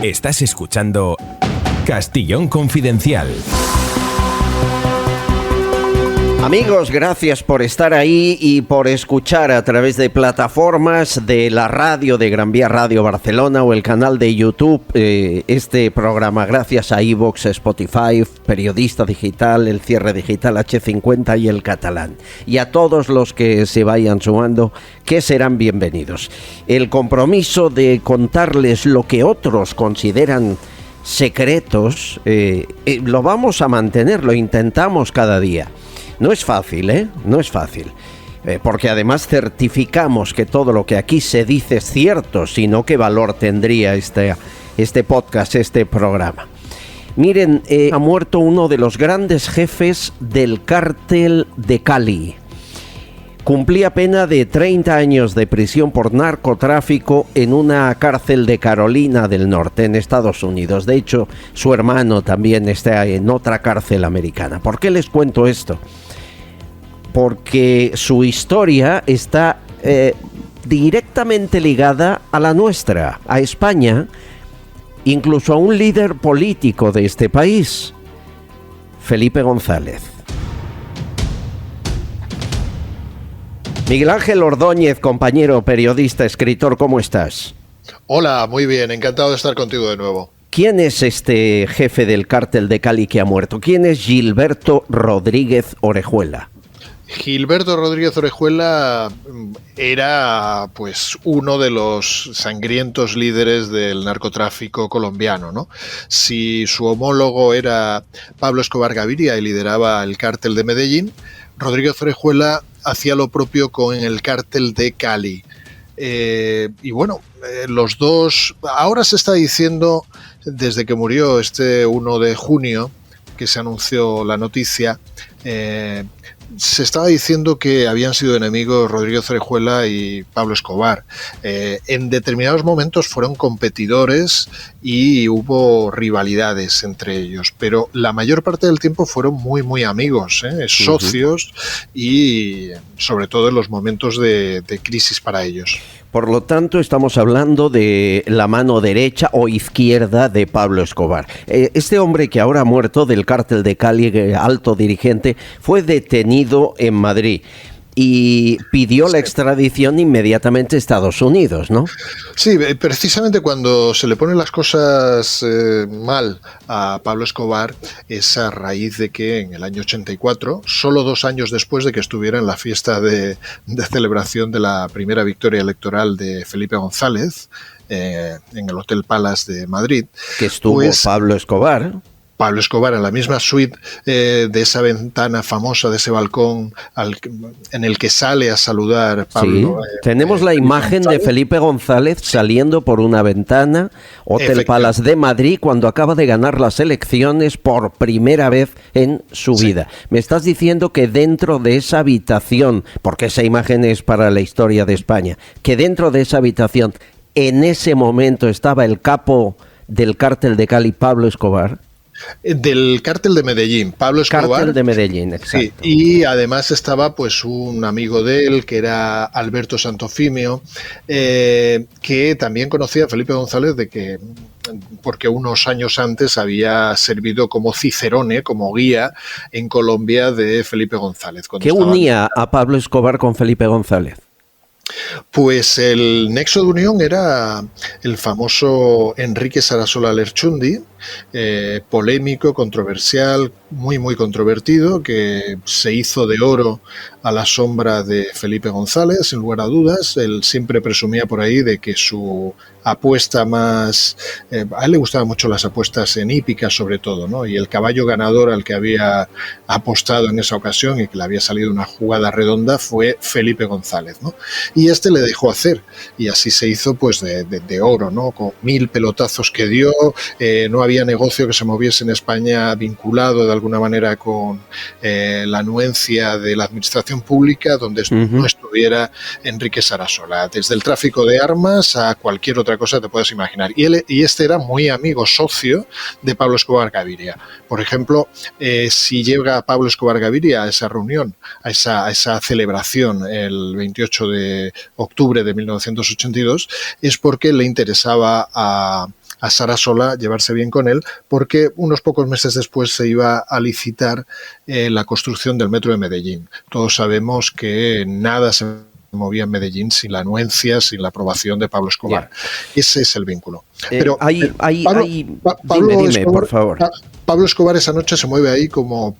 Estás escuchando Castillón Confidencial. Amigos, gracias por estar ahí y por escuchar a través de plataformas de la radio de Gran Vía Radio Barcelona o el canal de YouTube este programa. Gracias a iVoox, Spotify, Periodista Digital, El Cierre Digital, H50 y El Catalán. Y a todos los que se vayan sumando, que serán bienvenidos. El compromiso de contarles lo que otros consideran secretos, lo vamos a mantener, lo intentamos cada día. No es fácil, No es fácil. Porque además certificamos que todo lo que aquí se dice es cierto, sino qué valor tendría este podcast, este programa. Miren, ha muerto uno de los grandes jefes del cártel de Cali. Cumplía pena de 30 años de prisión por narcotráfico en una cárcel de Carolina del Norte, en Estados Unidos. De hecho, su hermano también está en otra cárcel americana. ¿Por qué les cuento esto? Porque su historia está directamente ligada a la nuestra, a España, incluso a un líder político de este país, Felipe González. Miguel Ángel Ordóñez, compañero, periodista, escritor, ¿cómo estás? Hola, muy bien, encantado de estar contigo de nuevo. ¿Quién es este jefe del cártel de Cali que ha muerto? ¿Quién es Gilberto Rodríguez Orejuela? Gilberto Rodríguez Orejuela era pues uno de los sangrientos líderes del narcotráfico colombiano, ¿no? Si su homólogo era Pablo Escobar Gaviria y lideraba el cártel de Medellín, Rodríguez Orejuela hacía lo propio con el cártel de Cali. Y bueno, los dos, ahora se está diciendo, desde que murió este 1 de junio, que se anunció la noticia, se estaba diciendo que habían sido enemigos Rodríguez Orejuela y Pablo Escobar. En determinados momentos fueron competidores y hubo rivalidades entre ellos, pero la mayor parte del tiempo fueron muy, muy amigos, socios y sobre todo en los momentos de crisis para ellos. Por lo tanto, estamos hablando de la mano derecha o izquierda de Pablo Escobar. Este hombre que ahora ha muerto del cártel de Cali, alto dirigente, fue detenido en Madrid y pidió la extradición inmediatamente a Estados Unidos, ¿no? Sí, precisamente cuando se le ponen las cosas mal a Pablo Escobar es a raíz de que en el año 84, solo 2 años después de que estuviera en la fiesta de celebración de la primera victoria electoral de Felipe González, en el Hotel Palace de Madrid, que estuvo Pablo Escobar en la misma suite de esa ventana famosa, de ese balcón en el que sale a saludar Pablo. Sí, tenemos la imagen de Felipe González saliendo por una ventana, Hotel Palace de Madrid, cuando acaba de ganar las elecciones por primera vez en su vida. Me estás diciendo que dentro de esa habitación, porque esa imagen es para la historia de España, que dentro de esa habitación, en ese momento estaba el capo del cártel de Cali, Pablo Escobar. Del cártel de Medellín, Pablo Escobar. Cártel de Medellín, exacto. Sí, y además estaba pues un amigo de él, que era Alberto Santofimio, que también conocía a Felipe González porque unos años antes había servido como cicerone, como guía en Colombia de Felipe González. ¿Qué unía a Pablo Escobar con Felipe González? Pues el nexo de unión era el famoso Enrique Sarasola Lerchundi, polémico, controversial, muy muy controvertido, que se hizo de oro a la sombra de Felipe González, sin lugar a dudas. Él siempre presumía por ahí de que su apuesta más... a él le gustaban mucho las apuestas en hípicas, sobre todo, ¿no? Y el caballo ganador al que había apostado en esa ocasión y que le había salido una jugada redonda fue Felipe González, ¿no? Y este le dejó hacer, y así se hizo pues de oro, ¿no? Con 1000 pelotazos que dio, no había negocio que se moviese en España vinculado de alguna manera con la anuencia de la administración pública donde no estuviera Enrique Sarasola, desde el tráfico de armas a cualquier otra cosa te puedas imaginar. Y este era muy amigo, socio de Pablo Escobar Gaviria. Por ejemplo, si llega Pablo Escobar Gaviria a esa reunión, a esa celebración el 28 de octubre de 1982, es porque le interesaba a Sarasola llevarse bien con él, porque unos pocos meses después se iba a licitar la construcción del metro de Medellín. Todos sabemos que nada se movía en Medellín sin la anuencia, sin la aprobación de Pablo Escobar. Ese es el vínculo. Pero dime, Escobar, por favor. Pablo Escobar esa noche se mueve ahí como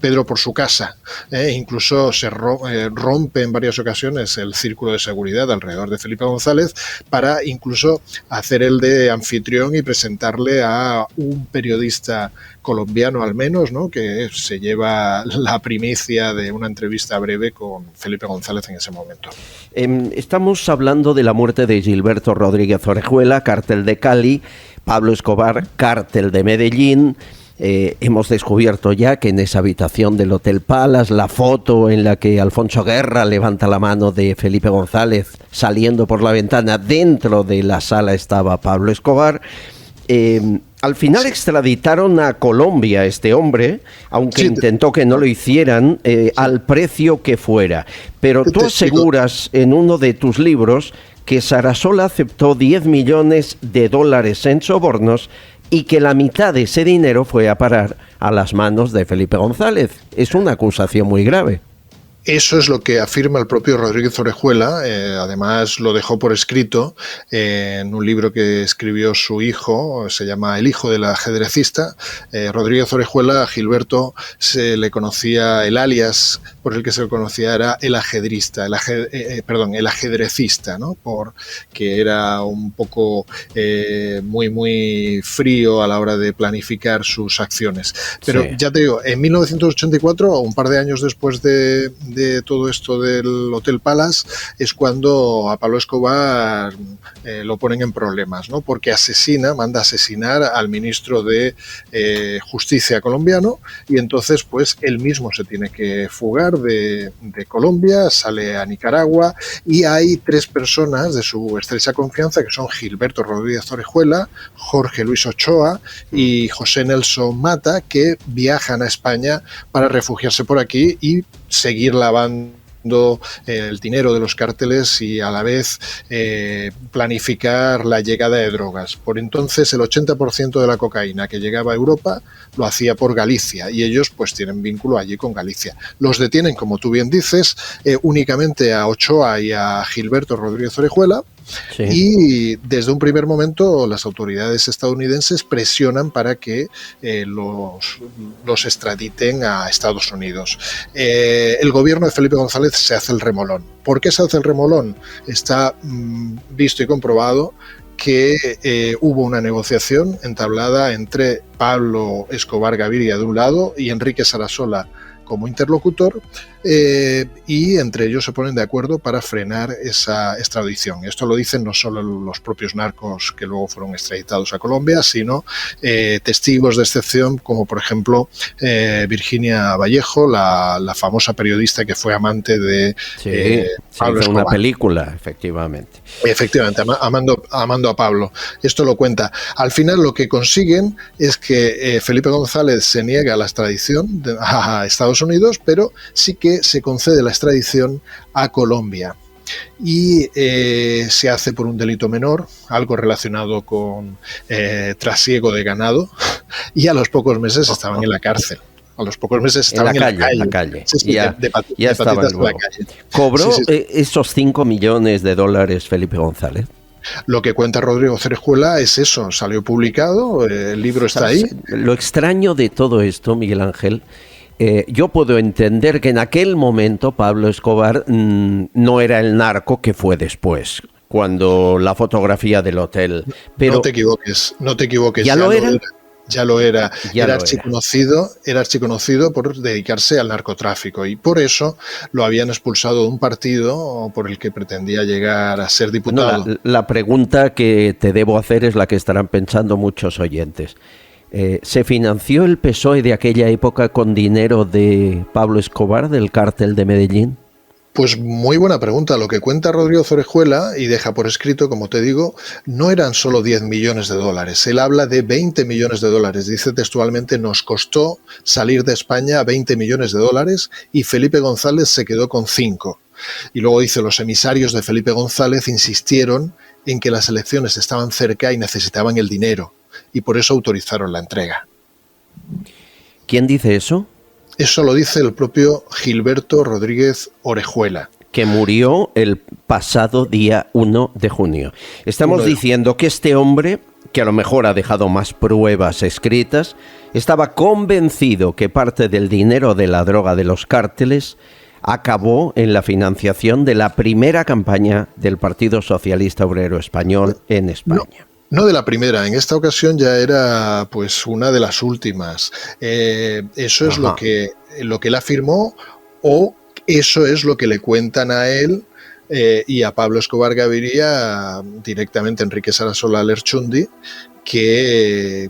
Pedro por su casa. Incluso se rompe en varias ocasiones el círculo de seguridad alrededor de Felipe González para incluso hacer el de anfitrión y presentarle a un periodista colombiano al menos, ¿no?, que se lleva la primicia de una entrevista breve con Felipe González en ese momento. Estamos hablando de la muerte de Gilberto Rodríguez Orejuela, cártel de Cali, Pablo Escobar, cártel de Medellín. Hemos descubierto ya que en esa habitación del Hotel Palace, la foto en la que Alfonso Guerra levanta la mano de Felipe González saliendo por la ventana, dentro de la sala estaba Pablo Escobar. Al final extraditaron a Colombia a este hombre, aunque intentó que no lo hicieran, al precio que fuera. Pero tú aseguras en uno de tus libros que Sarasola aceptó $10 millones en sobornos y que la mitad de ese dinero fue a parar a las manos de Felipe González. Es una acusación muy grave. Eso es lo que afirma el propio Rodríguez Orejuela, además lo dejó por escrito en un libro que escribió su hijo, se llama El hijo del ajedrecista. Rodríguez Orejuela, a Gilberto se le conocía, el alias por el que se le conocía era el ajedrista, el ajedrecista, ¿no?, porque era un poco muy frío a la hora de planificar sus acciones. Pero ya te digo, en 1984, un par de años después de todo esto del Hotel Palace, es cuando a Pablo Escobar lo ponen en problemas, ¿no?, porque manda asesinar al ministro de Justicia colombiano, y entonces pues él mismo se tiene que fugar de Colombia, sale a Nicaragua, y hay 3 personas de su estrecha confianza, que son Gilberto Rodríguez Orejuela, Jorge Luis Ochoa y José Nelson Mata, que viajan a España para refugiarse por aquí y seguir lavando el dinero de los cárteles y a la vez planificar la llegada de drogas. Por entonces el 80% de la cocaína que llegaba a Europa lo hacía por Galicia, y ellos pues tienen vínculo allí con Galicia. Los detienen, como tú bien dices, únicamente a Ochoa y a Gilberto Rodríguez Orejuela. Sí. Y desde un primer momento las autoridades estadounidenses presionan para que los extraditen a Estados Unidos. El gobierno de Felipe González se hace el remolón. ¿Por qué se hace el remolón? Está visto y comprobado que hubo una negociación entablada entre Pablo Escobar Gaviria de un lado y Enrique Sarasola como interlocutor, y entre ellos se ponen de acuerdo para frenar esa extradición. Esto lo dicen no solo los propios narcos que luego fueron extraditados a Colombia, sino testigos de excepción, como por ejemplo Virginia Vallejo, la famosa periodista que fue amante de Pablo Escobar. Una película, efectivamente. Efectivamente, amando a Pablo. Esto lo cuenta. Al final lo que consiguen es que Felipe González se niega a la extradición a Estados Unidos, pero sí que se concede la extradición a Colombia. Y se hace por un delito menor, algo relacionado con trasiego de ganado, y a los pocos meses estaban en la cárcel. A los pocos meses estaban en la calle. Sí, ya estaban en la calle. ¿Cobró esos $5 millones Felipe González? Lo que cuenta Rodrigo Orejuela es eso, salió publicado, el libro está ahí. Lo extraño de todo esto, Miguel Ángel, yo puedo entender que en aquel momento Pablo Escobar no era el narco que fue después, cuando la fotografía del hotel. Pero no te equivoques. ¿Ya lo era? Ya lo era. Era archiconocido por dedicarse al narcotráfico, y por eso lo habían expulsado de un partido por el que pretendía llegar a ser diputado. No, la pregunta que te debo hacer es la que estarán pensando muchos oyentes. ¿Se financió el PSOE de aquella época con dinero de Pablo Escobar, del cártel de Medellín? Pues muy buena pregunta. Lo que cuenta Rodrigo Orejuela, y deja por escrito, como te digo, no eran solo $10 millones. Él habla de $20 millones. Dice textualmente: nos costó salir de España $20 millones y Felipe González se quedó con 5. Y luego dice, los emisarios de Felipe González insistieron en que las elecciones estaban cerca y necesitaban el dinero, y por eso autorizaron la entrega. ¿Quién dice eso? Eso lo dice el propio Gilberto Rodríguez Orejuela, que murió el pasado día 1 de junio. Estamos diciendo que este hombre, que a lo mejor ha dejado más pruebas escritas, estaba convencido que parte del dinero de la droga de los cárteles acabó en la financiación de la primera campaña del Partido Socialista Obrero Español en España. No de la primera, en esta ocasión ya era pues una de las últimas. Eso es lo que él afirmó, o eso es lo que le cuentan a él y a Pablo Escobar Gaviria directamente, Enrique Sarasola Lerchundi, que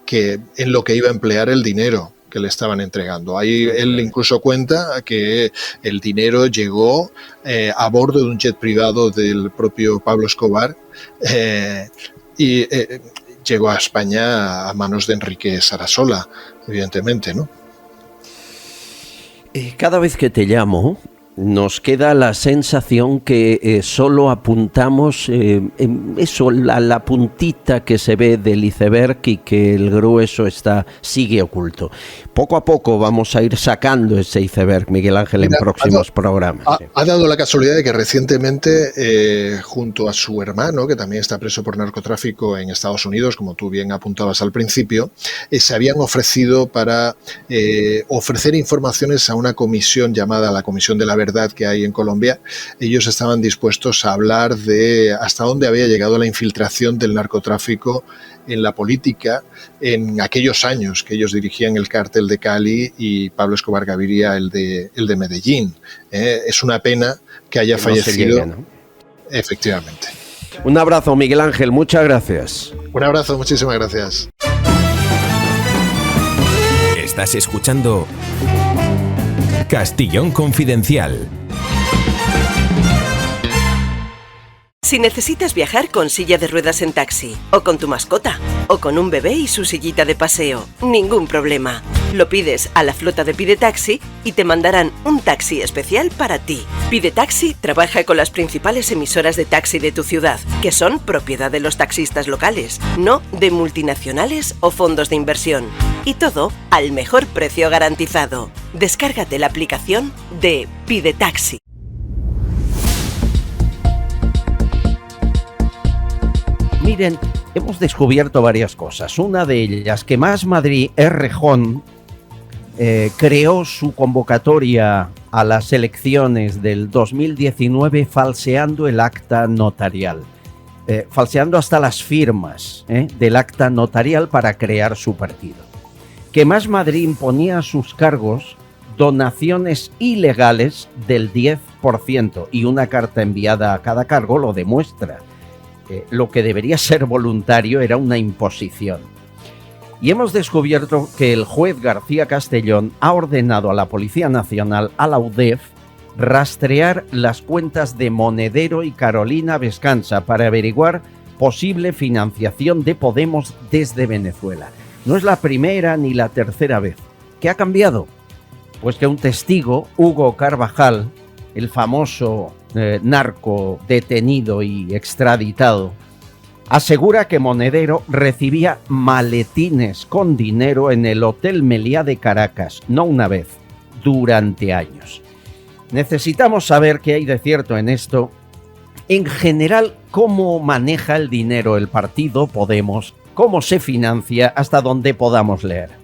en lo que iba a emplear el dinero que le estaban entregando. Ahí él incluso cuenta que el dinero llegó a bordo de un jet privado del propio Pablo Escobar y llegó a España a manos de Enrique Sarasola, evidentemente, ¿no? Cada vez que te llamo, nos queda la sensación que solo apuntamos eso, la puntita que se ve del iceberg y que el grueso sigue oculto. Poco a poco vamos a ir sacando ese iceberg, Miguel Ángel, en próximos programas. Ha dado la casualidad de que recientemente, junto a su hermano, que también está preso por narcotráfico en Estados Unidos, como tú bien apuntabas al principio, se habían ofrecido para ofrecer informaciones a una comisión llamada la Comisión de la Verdad que hay en Colombia. Ellos estaban dispuestos a hablar de hasta dónde había llegado la infiltración del narcotráfico en la política en aquellos años que ellos dirigían el cártel de Cali y Pablo Escobar Gaviria el de Medellín. Es una pena que haya fallecido. No se llegue, ¿no? Efectivamente. Un abrazo, Miguel Ángel, muchas gracias. Un abrazo, muchísimas gracias. Estás escuchando Castillón Confidencial. Si necesitas viajar con silla de ruedas en taxi, o con tu mascota, o con un bebé y su sillita de paseo, ningún problema. Lo pides a la flota de Pide Taxi y te mandarán un taxi especial para ti. Pide Taxi trabaja con las principales emisoras de taxi de tu ciudad, que son propiedad de los taxistas locales, no de multinacionales o fondos de inversión. Y todo al mejor precio garantizado. Descárgate la aplicación de Pide Taxi. Miren, hemos descubierto varias cosas. Una de ellas, que Más Madrid Errejón creó su convocatoria a las elecciones del 2019 falseando el acta notarial. Falseando hasta las firmas del acta notarial para crear su partido. Que Más Madrid imponía a sus cargos donaciones ilegales del 10% y una carta enviada a cada cargo lo demuestra. Lo que debería ser voluntario era una imposición. Y hemos descubierto que el juez García Castellón ha ordenado a la Policía Nacional, a la UDEF, rastrear las cuentas de Monedero y Carolina Vescanza para averiguar posible financiación de Podemos desde Venezuela. No es la primera ni la tercera vez. ¿Qué ha cambiado? Pues que un testigo, Hugo Carvajal, el famoso narco detenido y extraditado, asegura que Monedero recibía maletines con dinero en el Hotel Meliá de Caracas, no una vez, durante años. Necesitamos saber qué hay de cierto en esto. En general, cómo maneja el dinero el partido Podemos, cómo se financia, hasta donde podamos leer.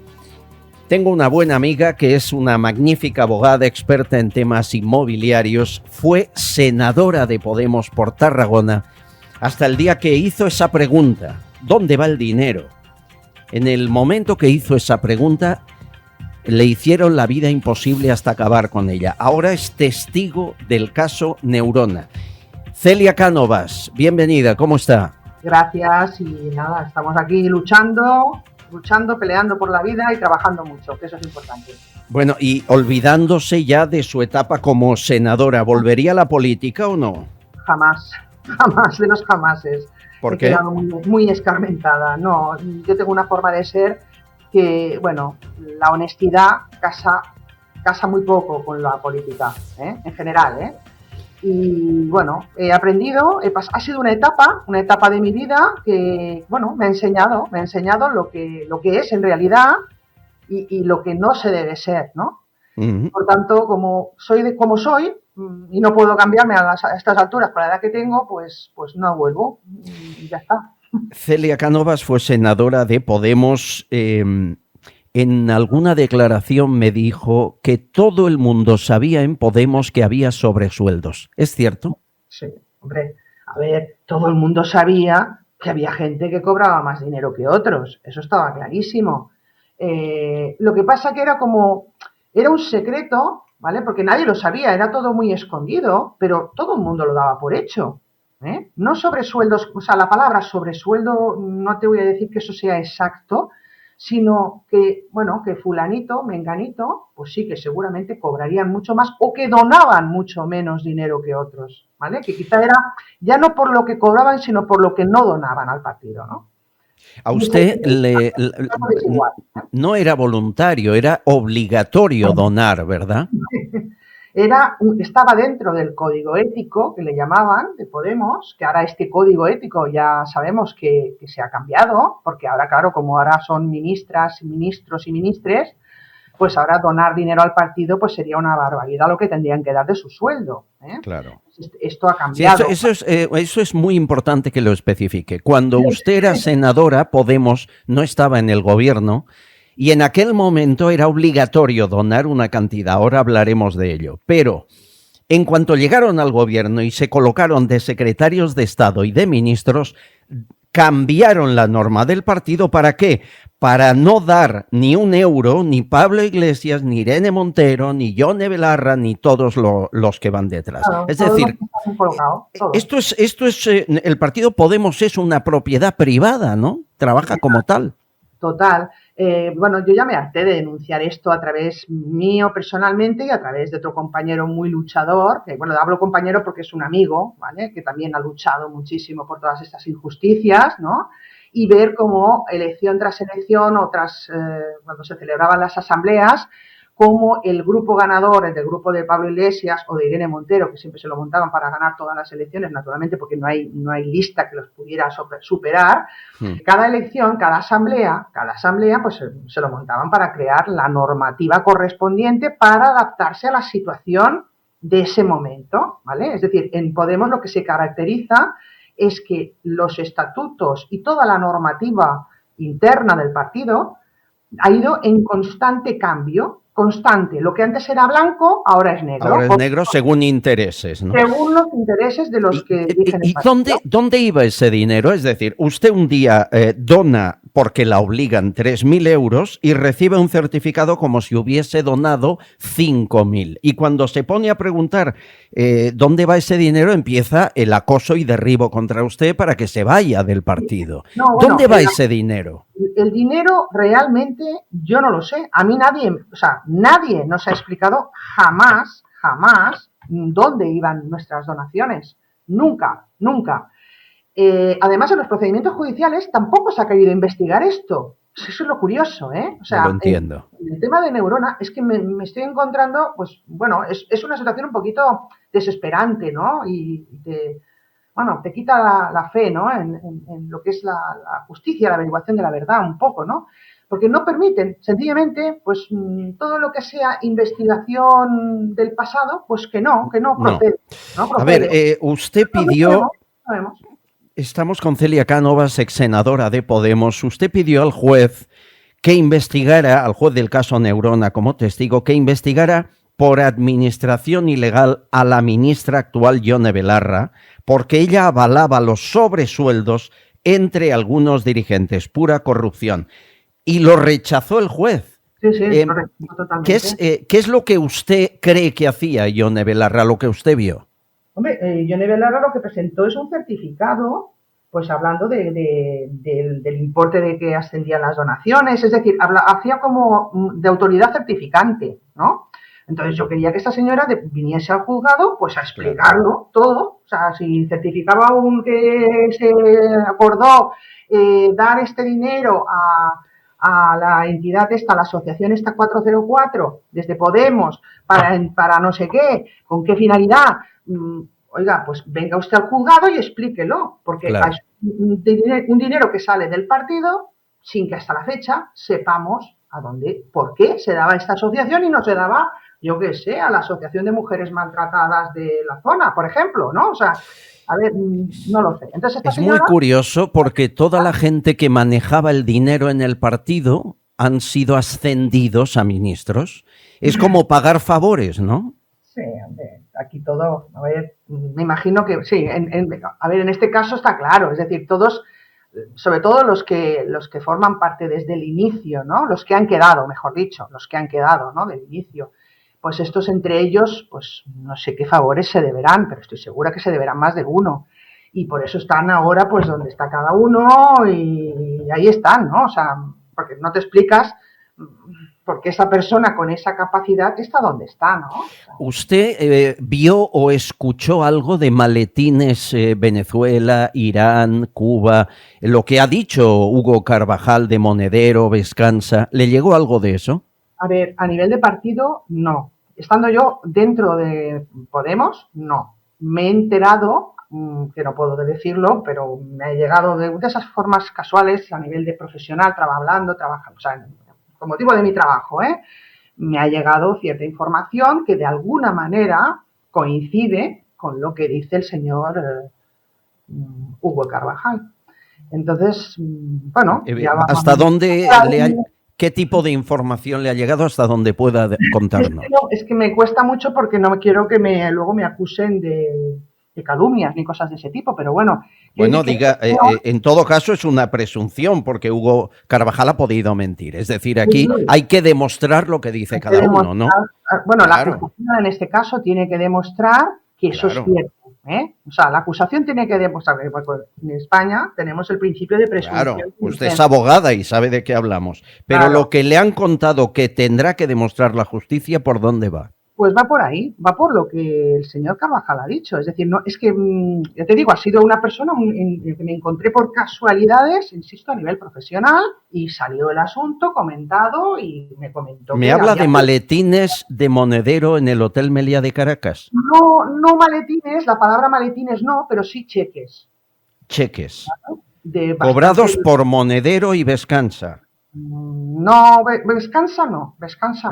Tengo una buena amiga que es una magnífica abogada experta en temas inmobiliarios, fue senadora de Podemos por Tarragona hasta el día que hizo esa pregunta, ¿dónde va el dinero? En el momento que hizo esa pregunta, le hicieron la vida imposible hasta acabar con ella. Ahora es testigo del caso Neurona. Celia Cánovas, bienvenida, ¿cómo está? Gracias, y nada, estamos aquí luchando, peleando por la vida y trabajando mucho, que eso es importante. Bueno, y olvidándose ya de su etapa como senadora, ¿volvería a la política o no? Jamás de los jamases. ¿Por qué? He quedado muy escarmentada. No, yo tengo una forma de ser que, bueno, la honestidad casa casa muy poco con la política, en general, Y bueno, he aprendido, ha sido una etapa de mi vida que, bueno, me ha enseñado lo que es en realidad y lo que no se debe ser, ¿no? Ujú. Por tanto, como soy y no puedo cambiarme a estas alturas con la edad que tengo, pues no vuelvo y ya está. Celia Cánovas fue senadora de Podemos. En alguna declaración me dijo que todo el mundo sabía en Podemos que había sobresueldos. ¿Es cierto? Sí, hombre, a ver, todo el mundo sabía que había gente que cobraba más dinero que otros, eso estaba clarísimo. Lo que pasa que era un secreto, ¿vale? Porque nadie lo sabía, era todo muy escondido, pero todo el mundo lo daba por hecho. No sobresueldos, o sea, la palabra sobresueldo no te voy a decir que eso sea exacto, sino que, bueno, que fulanito, menganito, pues sí que seguramente cobrarían mucho más o que donaban mucho menos dinero que otros, ¿vale? Que quizá era ya no por lo que cobraban, sino por lo que no donaban al partido, ¿no? A usted no era voluntario, era obligatorio donar, ¿verdad? Estaba dentro del código ético que le llamaban de Podemos, que ahora este código ético ya sabemos que se ha cambiado, porque ahora, claro, como ahora son ministras, ministros y ministres, pues ahora donar dinero al partido pues sería una barbaridad lo que tendrían que dar de su sueldo. Claro. Esto ha cambiado. Sí, eso es muy importante que lo especifique. Cuando usted era senadora, Podemos no estaba en el gobierno y en aquel momento era obligatorio donar una cantidad. Ahora hablaremos de ello. Pero en cuanto llegaron al gobierno y se colocaron de secretarios de Estado y de ministros, cambiaron la norma del partido. ¿Para qué? Para no dar ni un euro, ni Pablo Iglesias, ni Irene Montero, ni Yone Belarra, ni todos los que van detrás. Claro, es decir, el partido Podemos es una propiedad privada, ¿no? Trabaja como tal. Total. Bueno, yo ya me harté de denunciar esto a través mío personalmente y a través de otro compañero muy luchador, que bueno, hablo compañero porque es un amigo, ¿vale? Que también ha luchado muchísimo por todas estas injusticias, ¿no? Y ver cómo elección tras elección o cuando se celebraban las asambleas, cómo el grupo ganador, el del grupo de Pablo Iglesias o de Irene Montero, que siempre se lo montaban para ganar todas las elecciones, naturalmente porque no hay lista que los pudiera superar, cada elección, cada asamblea, pues se lo montaban para crear la normativa correspondiente para adaptarse a la situación de ese momento, ¿vale? Es decir, en Podemos lo que se caracteriza es que los estatutos y toda la normativa interna del partido ha ido en constante cambio, constante. Lo que antes era blanco, ahora es negro. Ahora es negro según intereses, ¿no? Según los intereses de los que dirigen el partido. ¿Y dónde iba ese dinero? Es decir, usted un día dona porque la obligan 3.000 euros y recibe un certificado como si hubiese donado 5.000. Y cuando se pone a preguntar dónde va ese dinero, empieza el acoso y derribo contra usted para que se vaya del partido. No, bueno, ¿dónde va ese dinero? El dinero realmente yo no lo sé. A mí nadie nos ha explicado jamás dónde iban nuestras donaciones. Nunca. Además, en los procedimientos judiciales tampoco se ha querido investigar esto. Eso es lo curioso, ¿eh? O sea, no lo entiendo. En el tema de Neurona es que me estoy encontrando, pues bueno, es una situación un poquito desesperante, ¿no? Y te quita la fe, ¿no? En lo que es la justicia, la averiguación de la verdad, un poco, ¿no? Porque no permiten, sencillamente, pues todo lo que sea investigación del pasado, pues que no procede. No procede. A ver, usted pidió... Sabemos. Estamos con Celia Cánovas, ex senadora de Podemos. Usted pidió al juez que investigara, al juez del caso Neurona como testigo, que investigara por administración ilegal a la ministra actual Yone Belarra, porque ella avalaba los sobresueldos entre algunos dirigentes, pura corrupción. Y lo rechazó el juez. Sí, lo rechazó totalmente. ¿Qué es lo que usted cree que hacía Yone Belarra, lo que usted vio? Hombre, Yone Belarra lo que presentó es un certificado, pues hablando del importe de que ascendían las donaciones, es decir, hacía como de autoridad certificante, ¿no? Entonces yo quería que esta señora viniese al juzgado pues a explicarlo todo, o sea, si certificaba que se acordó dar este dinero a la entidad esta, a la asociación esta 404, desde Podemos, para no sé qué, con qué finalidad, oiga, pues venga usted al juzgado y explíquelo, porque Claro. es un dinero que sale del partido sin que hasta la fecha sepamos por qué se daba esta asociación y no se daba, yo qué sé, a la Asociación de Mujeres Maltratadas de la zona, por ejemplo, ¿no? O sea, a ver, no lo sé. Entonces, esta Es señora, muy curioso porque toda la gente que manejaba el dinero en el partido han sido ascendidos a ministros. Es como pagar favores, ¿no? sí, hombre, aquí todo, a ver, me imagino que sí, a ver, en este caso está claro, es decir, todos, sobre todo los que forman parte desde el inicio, ¿no? Los que han quedado, mejor dicho, los que han quedado, ¿no? Del inicio. Pues estos entre ellos, pues no sé qué favores se deberán, pero estoy segura que se deberán más de uno. Y por eso están ahora, pues, donde está cada uno y ahí están, ¿no? O sea, porque no te explicas por qué esa persona con esa capacidad está donde está, ¿no? ¿Usted vio o escuchó algo de maletines Venezuela, Irán, Cuba, lo que ha dicho Hugo Carvajal de Monedero, Vescanza? ¿Le llegó algo de eso? A ver, a nivel de partido, no. Estando yo dentro de Podemos, no. Me he enterado, que no puedo decirlo, pero me ha llegado de esas formas casuales a nivel de profesional, trabajando, o sea, con motivo de mi trabajo, me ha llegado cierta información que de alguna manera coincide con lo que dice el señor Hugo Carvajal. Entonces, bueno, ya vamos. ¿Hasta dónde qué tipo de información le ha llegado hasta donde pueda contarnos? Es que me cuesta mucho porque no quiero que luego me acusen de calumnias ni cosas de ese tipo, pero bueno. Bueno, diga, en todo caso es una presunción porque Hugo Carvajal ha podido mentir. Es decir, aquí hay que demostrar lo que dice cada uno, ¿no? Bueno, claro. La acusación en este caso tiene que demostrar que eso es cierto. O sea, la acusación tiene que demostrar, porque en España tenemos el principio de presunción. Claro, usted es abogada y sabe de qué hablamos. Pero claro, lo que le han contado que tendrá que demostrar la justicia, ¿por dónde va? Pues va por ahí, va por lo que el señor Carvajal ha dicho. Es decir, no, es que, ya te digo, ha sido una persona que me encontré por casualidades, insisto, a nivel profesional, y salió el asunto comentado y me comentó. ¿Me habla de maletines de Monedero en el Hotel Meliá de Caracas? No maletines, la palabra maletines no, pero sí cheques. Cheques. Cobrados por Monedero y Vescanza. No, Vescanza no.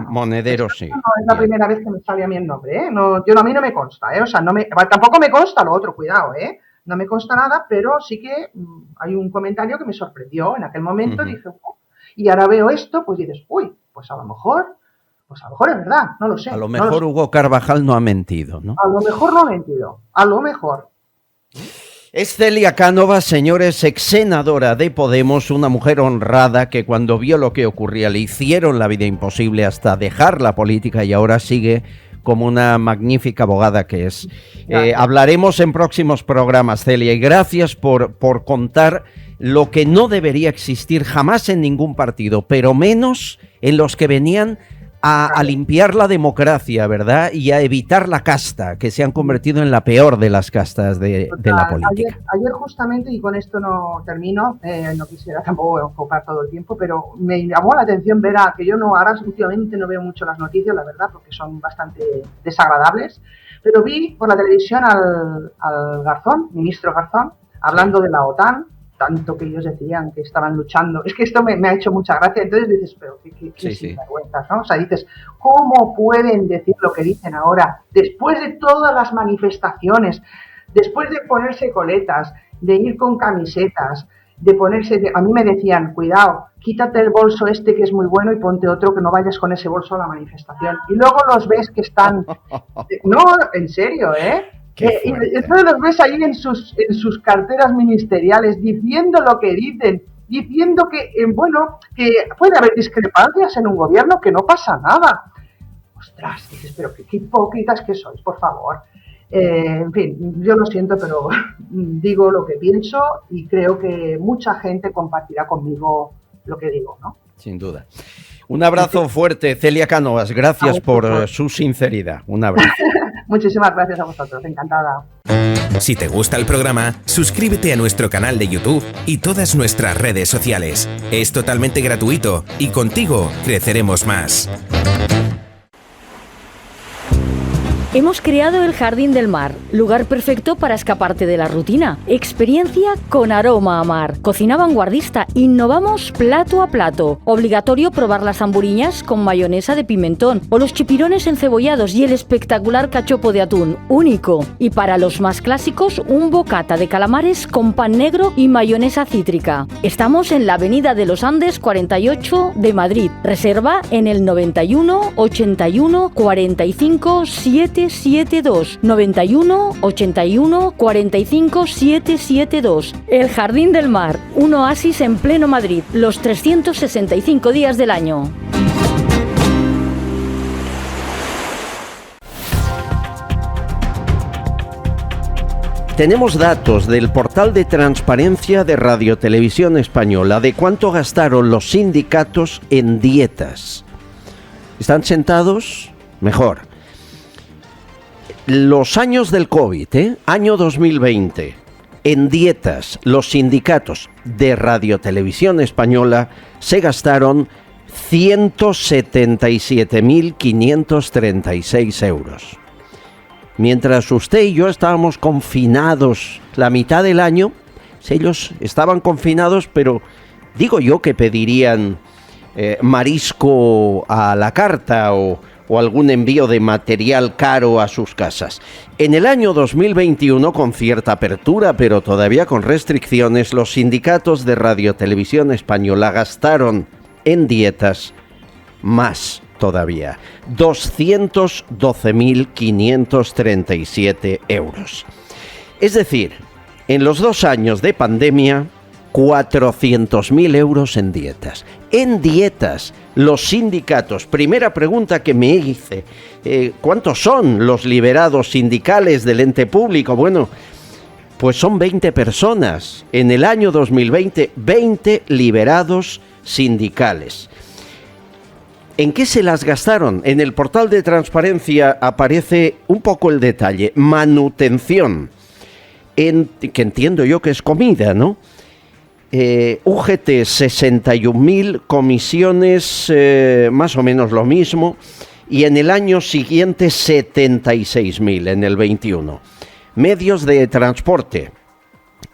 Monedero Vescanza sí. No es la primera vez que me sale a mí el nombre, ¿eh? No, a mí no me consta, ¿eh? O sea, tampoco me consta lo otro, cuidado, ¿eh? No me consta nada, pero sí que hay un comentario que me sorprendió en aquel momento. Dije, y ahora veo esto, pues dices, uy, pues a lo mejor es verdad, no lo sé. A lo mejor Hugo Carvajal no ha mentido, ¿no? A lo mejor no ha mentido, a lo mejor. Es Celia Cánovas, señores, ex senadora de Podemos, una mujer honrada que cuando vio lo que ocurría le hicieron la vida imposible hasta dejar la política y ahora sigue como una magnífica abogada que es. Hablaremos en próximos programas, Celia, y gracias por contar lo que no debería existir jamás en ningún partido, pero menos en los que venían a limpiar la democracia, ¿verdad? Y a evitar la casta, que se han convertido en la peor de las castas de la política. Ayer justamente, y con esto no termino, no quisiera tampoco ocupar todo el tiempo, pero me llamó la atención ver que yo ahora últimamente no veo mucho las noticias, la verdad, porque son bastante desagradables, pero vi por la televisión al Garzón, ministro Garzón, hablando de la OTAN, tanto que ellos decían que estaban luchando. Es que esto me ha hecho mucha gracia. Entonces dices, pero qué sinvergüenzas, ¿no? O sea, dices, ¿cómo pueden decir lo que dicen ahora? Después de todas las manifestaciones, después de ponerse coletas, de ir con camisetas, de ponerse... A mí me decían, cuidado, quítate el bolso este que es muy bueno y ponte otro, que no vayas con ese bolso a la manifestación. Y luego los ves que están... No, en serio, ¿eh? Y entonces los ves ahí en sus carteras ministeriales diciendo lo que dicen, diciendo que, que puede haber discrepancias en un gobierno, que no pasa nada. Ostras, dices, pero qué hipócritas que sois, por favor. En fin, yo lo siento, pero digo lo que pienso y creo que mucha gente compartirá conmigo lo que digo, ¿no? Sin duda. Un abrazo fuerte, Celia Cánovas. Gracias por su sinceridad. Un abrazo. Muchísimas gracias a vosotros, encantada. Si te gusta el programa, suscríbete a nuestro canal de YouTube y todas nuestras redes sociales. Es totalmente gratuito y contigo creceremos más. Hemos creado el Jardín del Mar, lugar perfecto para escaparte de la rutina. Experiencia con aroma a mar. Cocina vanguardista, innovamos plato a plato. Obligatorio probar las hamburiñas con mayonesa de pimentón o los chipirones encebollados y el espectacular cachopo de atún, único. Y para los más clásicos, un bocata de calamares con pan negro y mayonesa cítrica. Estamos en la Avenida de los Andes 48 de Madrid. Reserva en el 91 81 45 772 91 81 45 772. El Jardín del Mar, un oasis en pleno Madrid, los 365 días del año. Tenemos datos del portal de transparencia de Radio Televisión Española de cuánto gastaron los sindicatos en dietas. ¿Están sentados? Mejor. Los años del COVID, año 2020, en dietas, los sindicatos de Radio Televisión Española se gastaron 177.536 euros. Mientras usted y yo estábamos confinados la mitad del año, ellos estaban confinados, pero digo yo que pedirían marisco a la carta o algún envío de material caro a sus casas. En el año 2021, con cierta apertura, pero todavía con restricciones, los sindicatos de Radio Televisión Española gastaron en dietas más todavía, 212.537 euros. Es decir, en los 2 años de pandemia, 400.000 euros en dietas. En dietas, los sindicatos. Primera pregunta que me hice, ¿cuántos son los liberados sindicales del ente público? Bueno, pues son 20 personas. En el año 2020, 20 liberados sindicales. ¿En qué se las gastaron? En el portal de transparencia aparece un poco el detalle. Manutención, que entiendo yo que es comida, ¿no? UGT 61.000, comisiones más o menos lo mismo, y en el año siguiente 76.000, en el 21. Medios de transporte,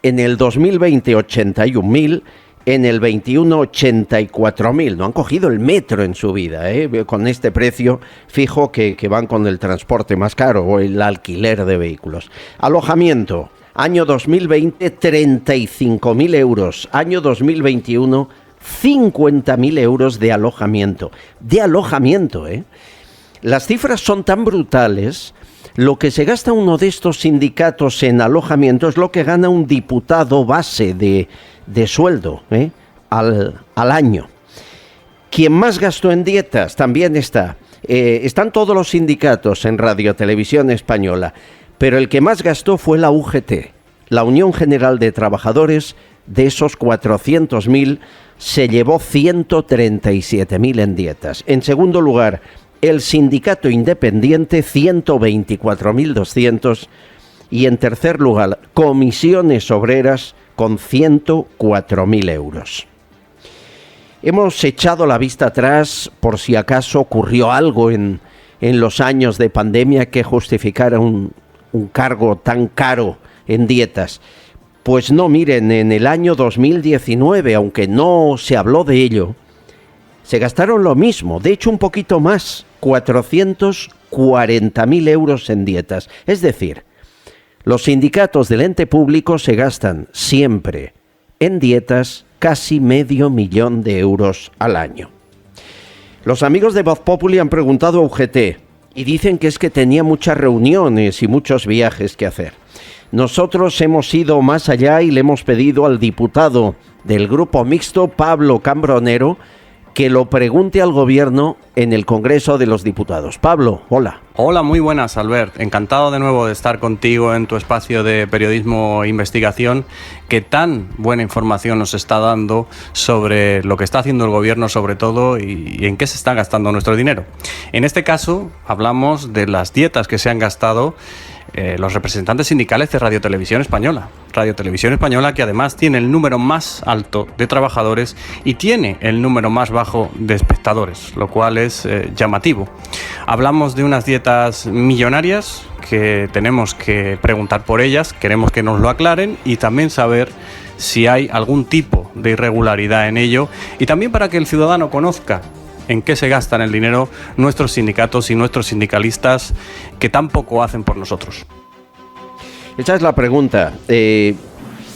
en el 2020 81.000, en el 21 84.000. No han cogido el metro en su vida, con este precio fijo que van con el transporte más caro o el alquiler de vehículos. Alojamiento. Año 2020, 35.000 euros. Año 2021, 50.000 euros de alojamiento. De alojamiento, Las cifras son tan brutales. Lo que se gasta uno de estos sindicatos en alojamiento es lo que gana un diputado base de sueldo, al año. Quien más gastó en dietas también están todos los sindicatos en Radio Televisión Española. Pero el que más gastó fue la UGT, la Unión General de Trabajadores. De esos 400.000 se llevó 137.000 en dietas. En segundo lugar, el Sindicato Independiente, 124.200. Y en tercer lugar, Comisiones Obreras, con 104.000 euros. Hemos echado la vista atrás por si acaso ocurrió algo en los años de pandemia que justificara un cargo tan caro en dietas. Pues no, miren, en el año 2019, aunque no se habló de ello, se gastaron lo mismo, de hecho un poquito más, 440.000 euros en dietas. Es decir, los sindicatos del ente público se gastan siempre en dietas casi 500.000 euros al año. Los amigos de Voz Populi han preguntado a UGT, y dicen que es que tenía muchas reuniones y muchos viajes que hacer. Nosotros hemos ido más allá y le hemos pedido al diputado del Grupo Mixto, Pablo Cambronero, que lo pregunte al Gobierno en el Congreso de los Diputados. Pablo, hola. Hola, muy buenas, Albert. Encantado de nuevo de estar contigo en tu espacio de periodismo e investigación, que tan buena información nos está dando sobre lo que está haciendo el Gobierno, sobre todo, y en qué se está gastando nuestro dinero. En este caso, hablamos de las dietas que se han gastado los representantes sindicales de Radio Televisión Española. Radio Televisión Española, que además tiene el número más alto de trabajadores y tiene el número más bajo de espectadores, lo cual es llamativo. Hablamos de unas dietas millonarias que tenemos que preguntar por ellas, queremos que nos lo aclaren y también saber si hay algún tipo de irregularidad en ello, y también para que el ciudadano conozca en qué se gastan el dinero nuestros sindicatos y nuestros sindicalistas, que tan poco hacen por nosotros. Esa es la pregunta. ¿Qué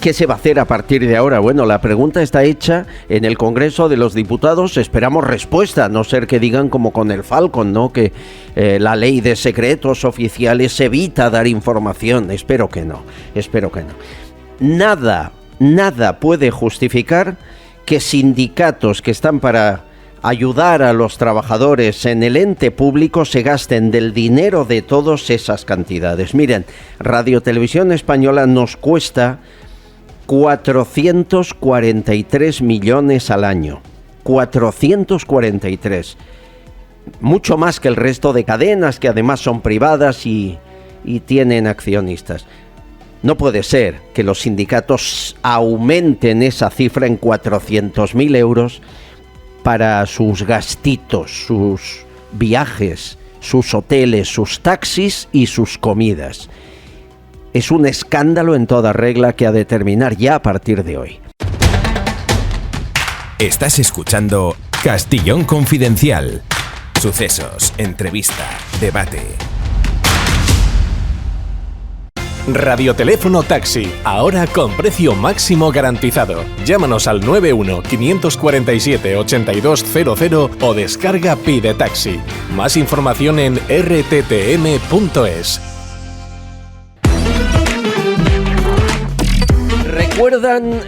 se va a hacer a partir de ahora? Bueno, la pregunta está hecha en el Congreso de los Diputados. Esperamos respuesta, a no ser que digan como con el Falcon, ¿no? Que la ley de secretos oficiales evita dar información. Espero que no. Nada puede justificar que sindicatos que están para ayudar a los trabajadores en el ente público se gasten del dinero de todos esas cantidades. Miren, Radio Televisión Española nos cuesta 443 millones al año. 443. Mucho más que el resto de cadenas, que además son privadas y tienen accionistas. No puede ser que los sindicatos aumenten esa cifra en 400.000 euros para sus gastitos, sus viajes, sus hoteles, sus taxis y sus comidas. Es un escándalo en toda regla que ha de terminar ya a partir de hoy. Estás escuchando Castillón Confidencial. Sucesos, entrevista, debate. Radioteléfono Taxi, ahora con precio máximo garantizado. Llámanos al 91-547-8200 o descarga Pide Taxi. Más información en rttm.es. ¿Recuerdan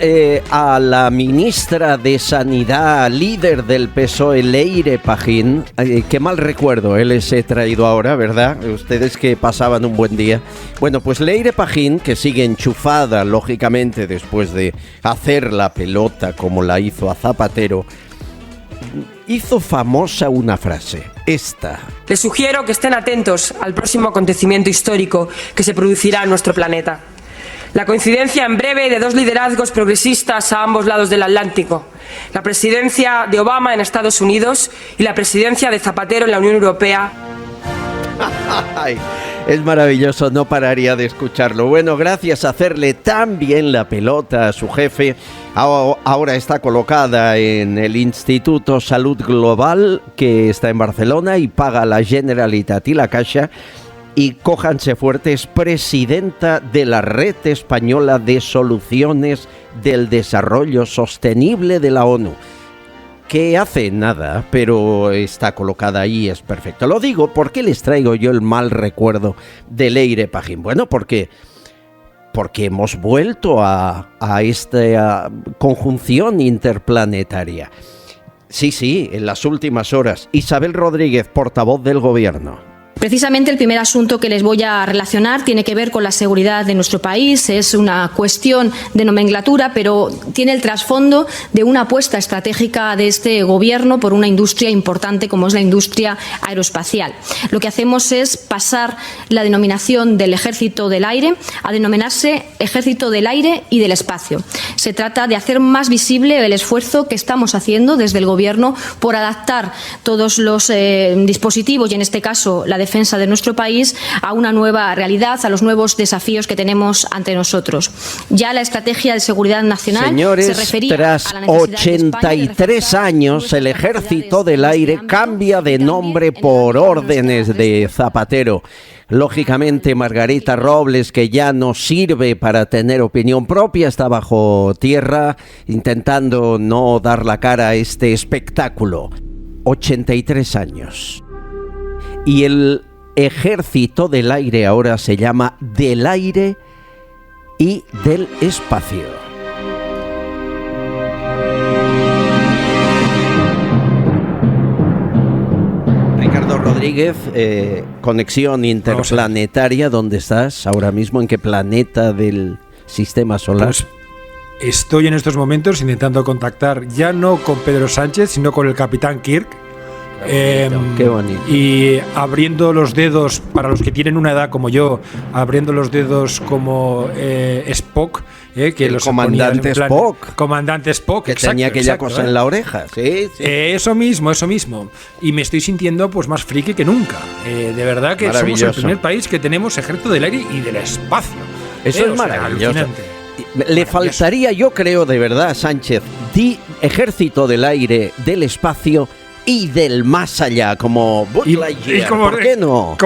a la ministra de Sanidad, líder del PSOE, Leire Pagín? Qué mal recuerdo les he traído ahora, ¿verdad? Ustedes que pasaban un buen día. Bueno, pues Leire Pagín, que sigue enchufada, lógicamente, después de hacer la pelota como la hizo a Zapatero, hizo famosa una frase, esta. Les sugiero que estén atentos al próximo acontecimiento histórico que se producirá en nuestro planeta. La coincidencia en breve de dos liderazgos progresistas a ambos lados del Atlántico. La presidencia de Obama en Estados Unidos y la presidencia de Zapatero en la Unión Europea. Es maravilloso, no pararía de escucharlo. Bueno, gracias a hacerle tan bien la pelota a su jefe, ahora está colocada en el Instituto Salud Global, que está en Barcelona y paga la Generalitat y la Caixa. Y cójanse fuerte, es presidenta de la Red Española de Soluciones del Desarrollo Sostenible de la ONU. ¿Qué hace? Nada, pero está colocada ahí, es perfecto. Lo digo, ¿por qué les traigo yo el mal recuerdo de Leire Pagín? Bueno, porque hemos vuelto a esta conjunción interplanetaria. Sí, en las últimas horas. Isabel Rodríguez, portavoz del Gobierno. Precisamente el primer asunto que les voy a relacionar tiene que ver con la seguridad de nuestro país. Es una cuestión de nomenclatura, pero tiene el trasfondo de una apuesta estratégica de este Gobierno por una industria importante como es la industria aeroespacial. Lo que hacemos es pasar la denominación del Ejército del Aire a denominarse Ejército del Aire y del Espacio. Se trata de hacer más visible el esfuerzo que estamos haciendo desde el Gobierno por adaptar todos los dispositivos y, en este caso, la defensa de nuestro país a una nueva realidad, a los nuevos desafíos que tenemos ante nosotros. Ya la estrategia de seguridad nacional, señores, se refería tras a la necesidad 83 años, el Ejército del Aire cambia de nombre por órdenes de Zapatero. Lógicamente, Margarita Robles, que ya no sirve para tener opinión propia, está bajo tierra intentando no dar la cara a este espectáculo. 83 años. Y el Ejército del Aire ahora se llama del Aire y del Espacio. Rodríguez, conexión interplanetaria, ¿dónde estás ahora mismo? ¿En qué planeta del sistema solar? Pues estoy en estos momentos intentando contactar ya no con Pedro Sánchez, sino con el capitán Kirk. Qué bonito. Y abriendo los dedos, para los que tienen una edad como yo, abriendo los dedos como Spock, que el los comandante Spock. Comandante Spock, que tenía aquella cosa en la oreja. Sí. Eso mismo. Y me estoy sintiendo pues más friki que nunca. De verdad que somos el primer país que tenemos ejército del aire y del espacio. Eso es maravilloso. Le faltaría, yo creo, de verdad, Sánchez, ejército del aire, del espacio y del más allá, como Buzz Lightyear. ¿Por qué no?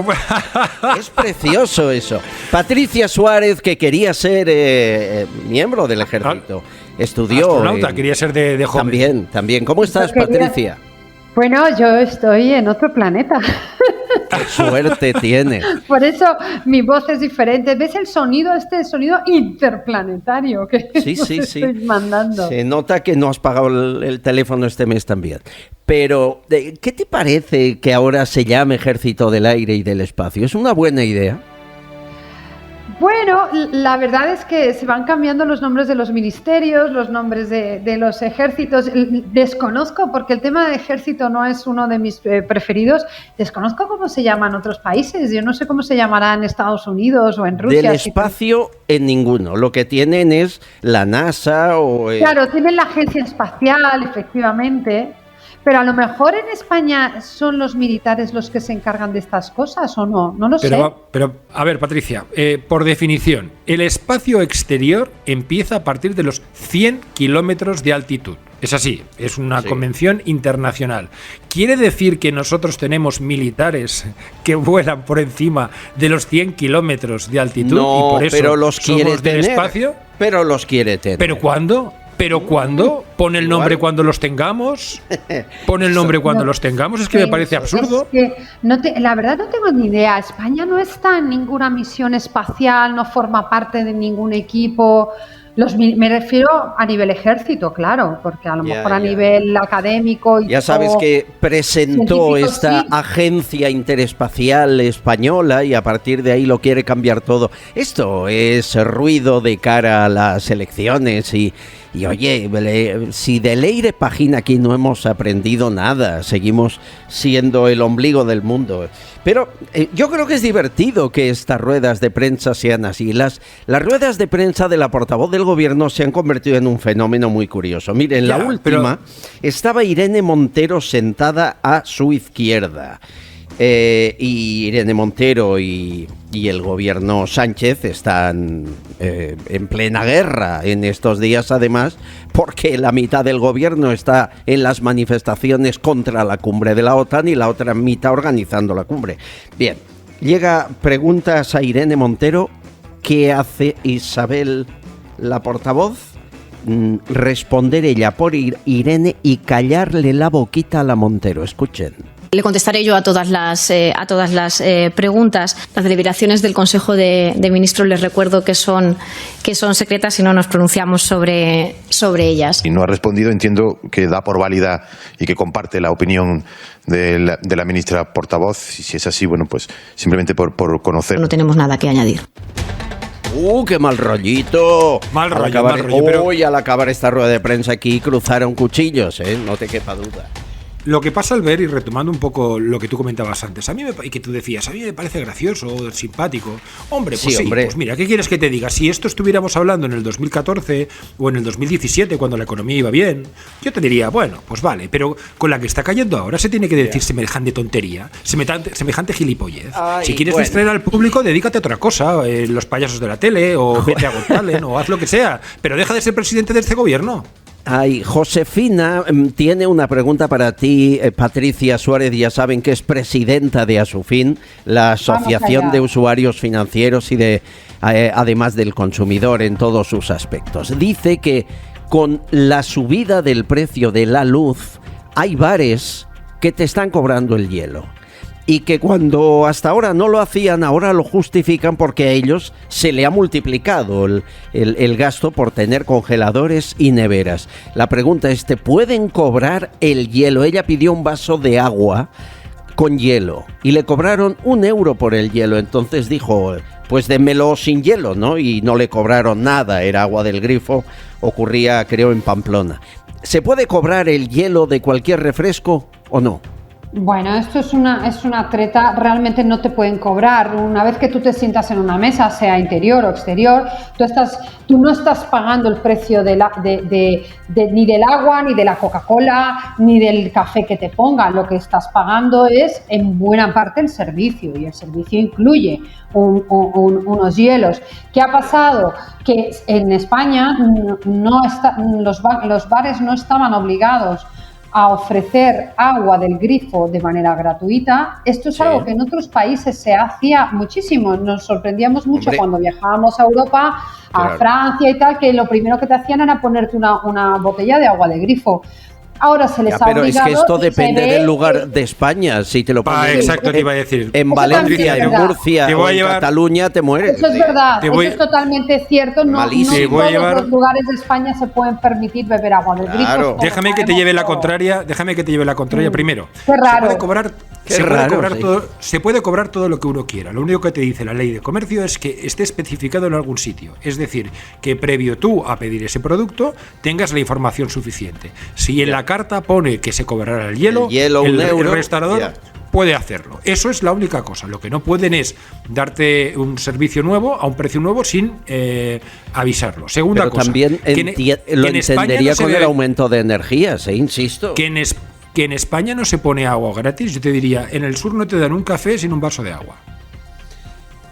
Es precioso eso. Patricia Suárez, que quería ser miembro del ejército, estudió. Astronauta, quería ser de joven. También. ¿Cómo estás, Patricia? Bueno, yo estoy en otro planeta. ¡Qué suerte tienes! Por eso mi voz es diferente. ¿Ves el sonido, sonido interplanetario que estoy mandando? Se nota que no has pagado el teléfono este mes también. Pero, ¿qué te parece que ahora se llame Ejército del Aire y del Espacio? ¿Es una buena idea? Bueno, la verdad es que se van cambiando los nombres de los ministerios, los nombres de los ejércitos. Desconozco, porque el tema de ejército no es uno de mis preferidos, desconozco cómo se llaman otros países. Yo no sé cómo se llamará en Estados Unidos o en Rusia. Del espacio en ninguno. Lo que tienen es la NASA o... Claro, tienen la Agencia Espacial, efectivamente. Pero a lo mejor en España son los militares los que se encargan de estas cosas, ¿o no? No lo sé. Pero, a ver, Patricia, por definición, el espacio exterior empieza a partir de los 100 kilómetros de altitud. Es así, es una convención internacional. ¿Quiere decir que nosotros tenemos militares que vuelan por encima de los 100 kilómetros de altitud? No, y por eso pero los quiere tener. Espacio? Pero los quiere tener. ¿Pero cuándo? ¿Pero cuándo? ¿Pone el nombre cuando los tengamos? ¿Pone el nombre cuando los tengamos? Es que me parece absurdo. Es que la verdad no tengo ni idea. España no está en ninguna misión espacial, no forma parte de ningún equipo. Me refiero a nivel ejército, claro, porque a lo mejor a nivel académico... Ya sabes que presentó esta agencia interespacial española y a partir de ahí lo quiere cambiar todo. Esto es ruido de cara a las elecciones y oye, si de Leire Pagina aquí no hemos aprendido nada, seguimos siendo el ombligo del mundo. Pero yo creo que es divertido que estas ruedas de prensa sean así. Las ruedas de prensa de la portavoz del gobierno se han convertido en un fenómeno muy curioso. Miren, la última estaba Irene Montero sentada a su izquierda. Y Irene Montero y el gobierno Sánchez están en plena guerra en estos días, además, porque la mitad del gobierno está en las manifestaciones contra la cumbre de la OTAN y la otra mitad organizando la cumbre. Bien, preguntas a Irene Montero, ¿qué hace Isabel, la portavoz? Responder ella por Irene y callarle la boquita a la Montero. Escuchen. Le contestaré yo a todas las preguntas. Las deliberaciones del Consejo de Ministros, les recuerdo que son secretas y no nos pronunciamos sobre ellas. Y no ha respondido, entiendo que da por válida y que comparte la opinión de la ministra portavoz. Y si es así, bueno, pues simplemente por conocer. No tenemos nada que añadir. ¡Qué mal rollito! Mal rollo. Pero hoy al acabar esta rueda de prensa aquí cruzaron cuchillos, no te quepa duda. Lo que pasa al ver, y retomando un poco lo que tú comentabas antes, y que tú decías, a mí me parece gracioso, simpático. Hombre, pues sí, pues mira, ¿qué quieres que te diga? Si esto estuviéramos hablando en el 2014 o en el 2017, cuando la economía iba bien, yo te diría, bueno, pues vale, pero con la que está cayendo ahora se tiene que decir semejante tontería, semejante gilipollez. Si quieres distraer al público, dedícate a otra cosa, los payasos de la tele, o vete a Got Talent, o haz lo que sea, pero deja de ser presidente de este gobierno. Josefina tiene una pregunta para ti, Patricia Suárez. Ya saben que es presidenta de Asufin, la Asociación de Usuarios Financieros y además del consumidor en todos sus aspectos. Dice que con la subida del precio de la luz hay bares que te están cobrando el hielo. Y que cuando hasta ahora no lo hacían, ahora lo justifican porque a ellos se le ha multiplicado el gasto por tener congeladores y neveras. La pregunta es, ¿te pueden cobrar el hielo? Ella pidió un vaso de agua con hielo y le cobraron 1 euro por el hielo. Entonces dijo, pues démelo sin hielo, ¿no? Y no le cobraron nada, era agua del grifo, ocurría creo en Pamplona. ¿Se puede cobrar el hielo de cualquier refresco o no? Bueno, esto es una treta, realmente no te pueden cobrar. Una vez que tú te sientas en una mesa, sea interior o exterior, tú no estás pagando el precio ni del agua, ni de la Coca-Cola, ni del café que te pongan. Lo que estás pagando es en buena parte el servicio, y el servicio incluye unos hielos. ¿Qué ha pasado? Que en España los bares no estaban obligados a ofrecer agua del grifo de manera gratuita. Esto es algo que en otros países se hacía muchísimo. Nos sorprendíamos mucho cuando viajábamos a Europa, a Francia y tal, que lo primero que te hacían era ponerte una botella de agua de grifo. Ahora se les ha obligado. Pero es que esto depende del lugar de España. Si te lo pones exacto, te iba a decir. En Valencia, en Murcia o en Cataluña, te mueres. Eso es verdad, eso es totalmente cierto. No todos los lugares de España se pueden permitir beber agua del grifo. Déjame que te lleve la contraria primero. Qué raro. Se puede cobrar todo lo que uno quiera. Lo único que te dice la ley de comercio es que esté especificado en algún sitio. Es decir, que previo tú a pedir ese producto tengas la información suficiente. Si en la carta pone que se cobrará el hielo, el restaurador puede hacerlo. Eso es la única cosa. Lo que no pueden es darte un servicio nuevo a un precio nuevo sin avisarlo. Segunda cosa. También lo entendería con el aumento de energías, insisto. Que en España no se pone agua gratis. Yo te diría, en el sur no te dan un café sin un vaso de agua.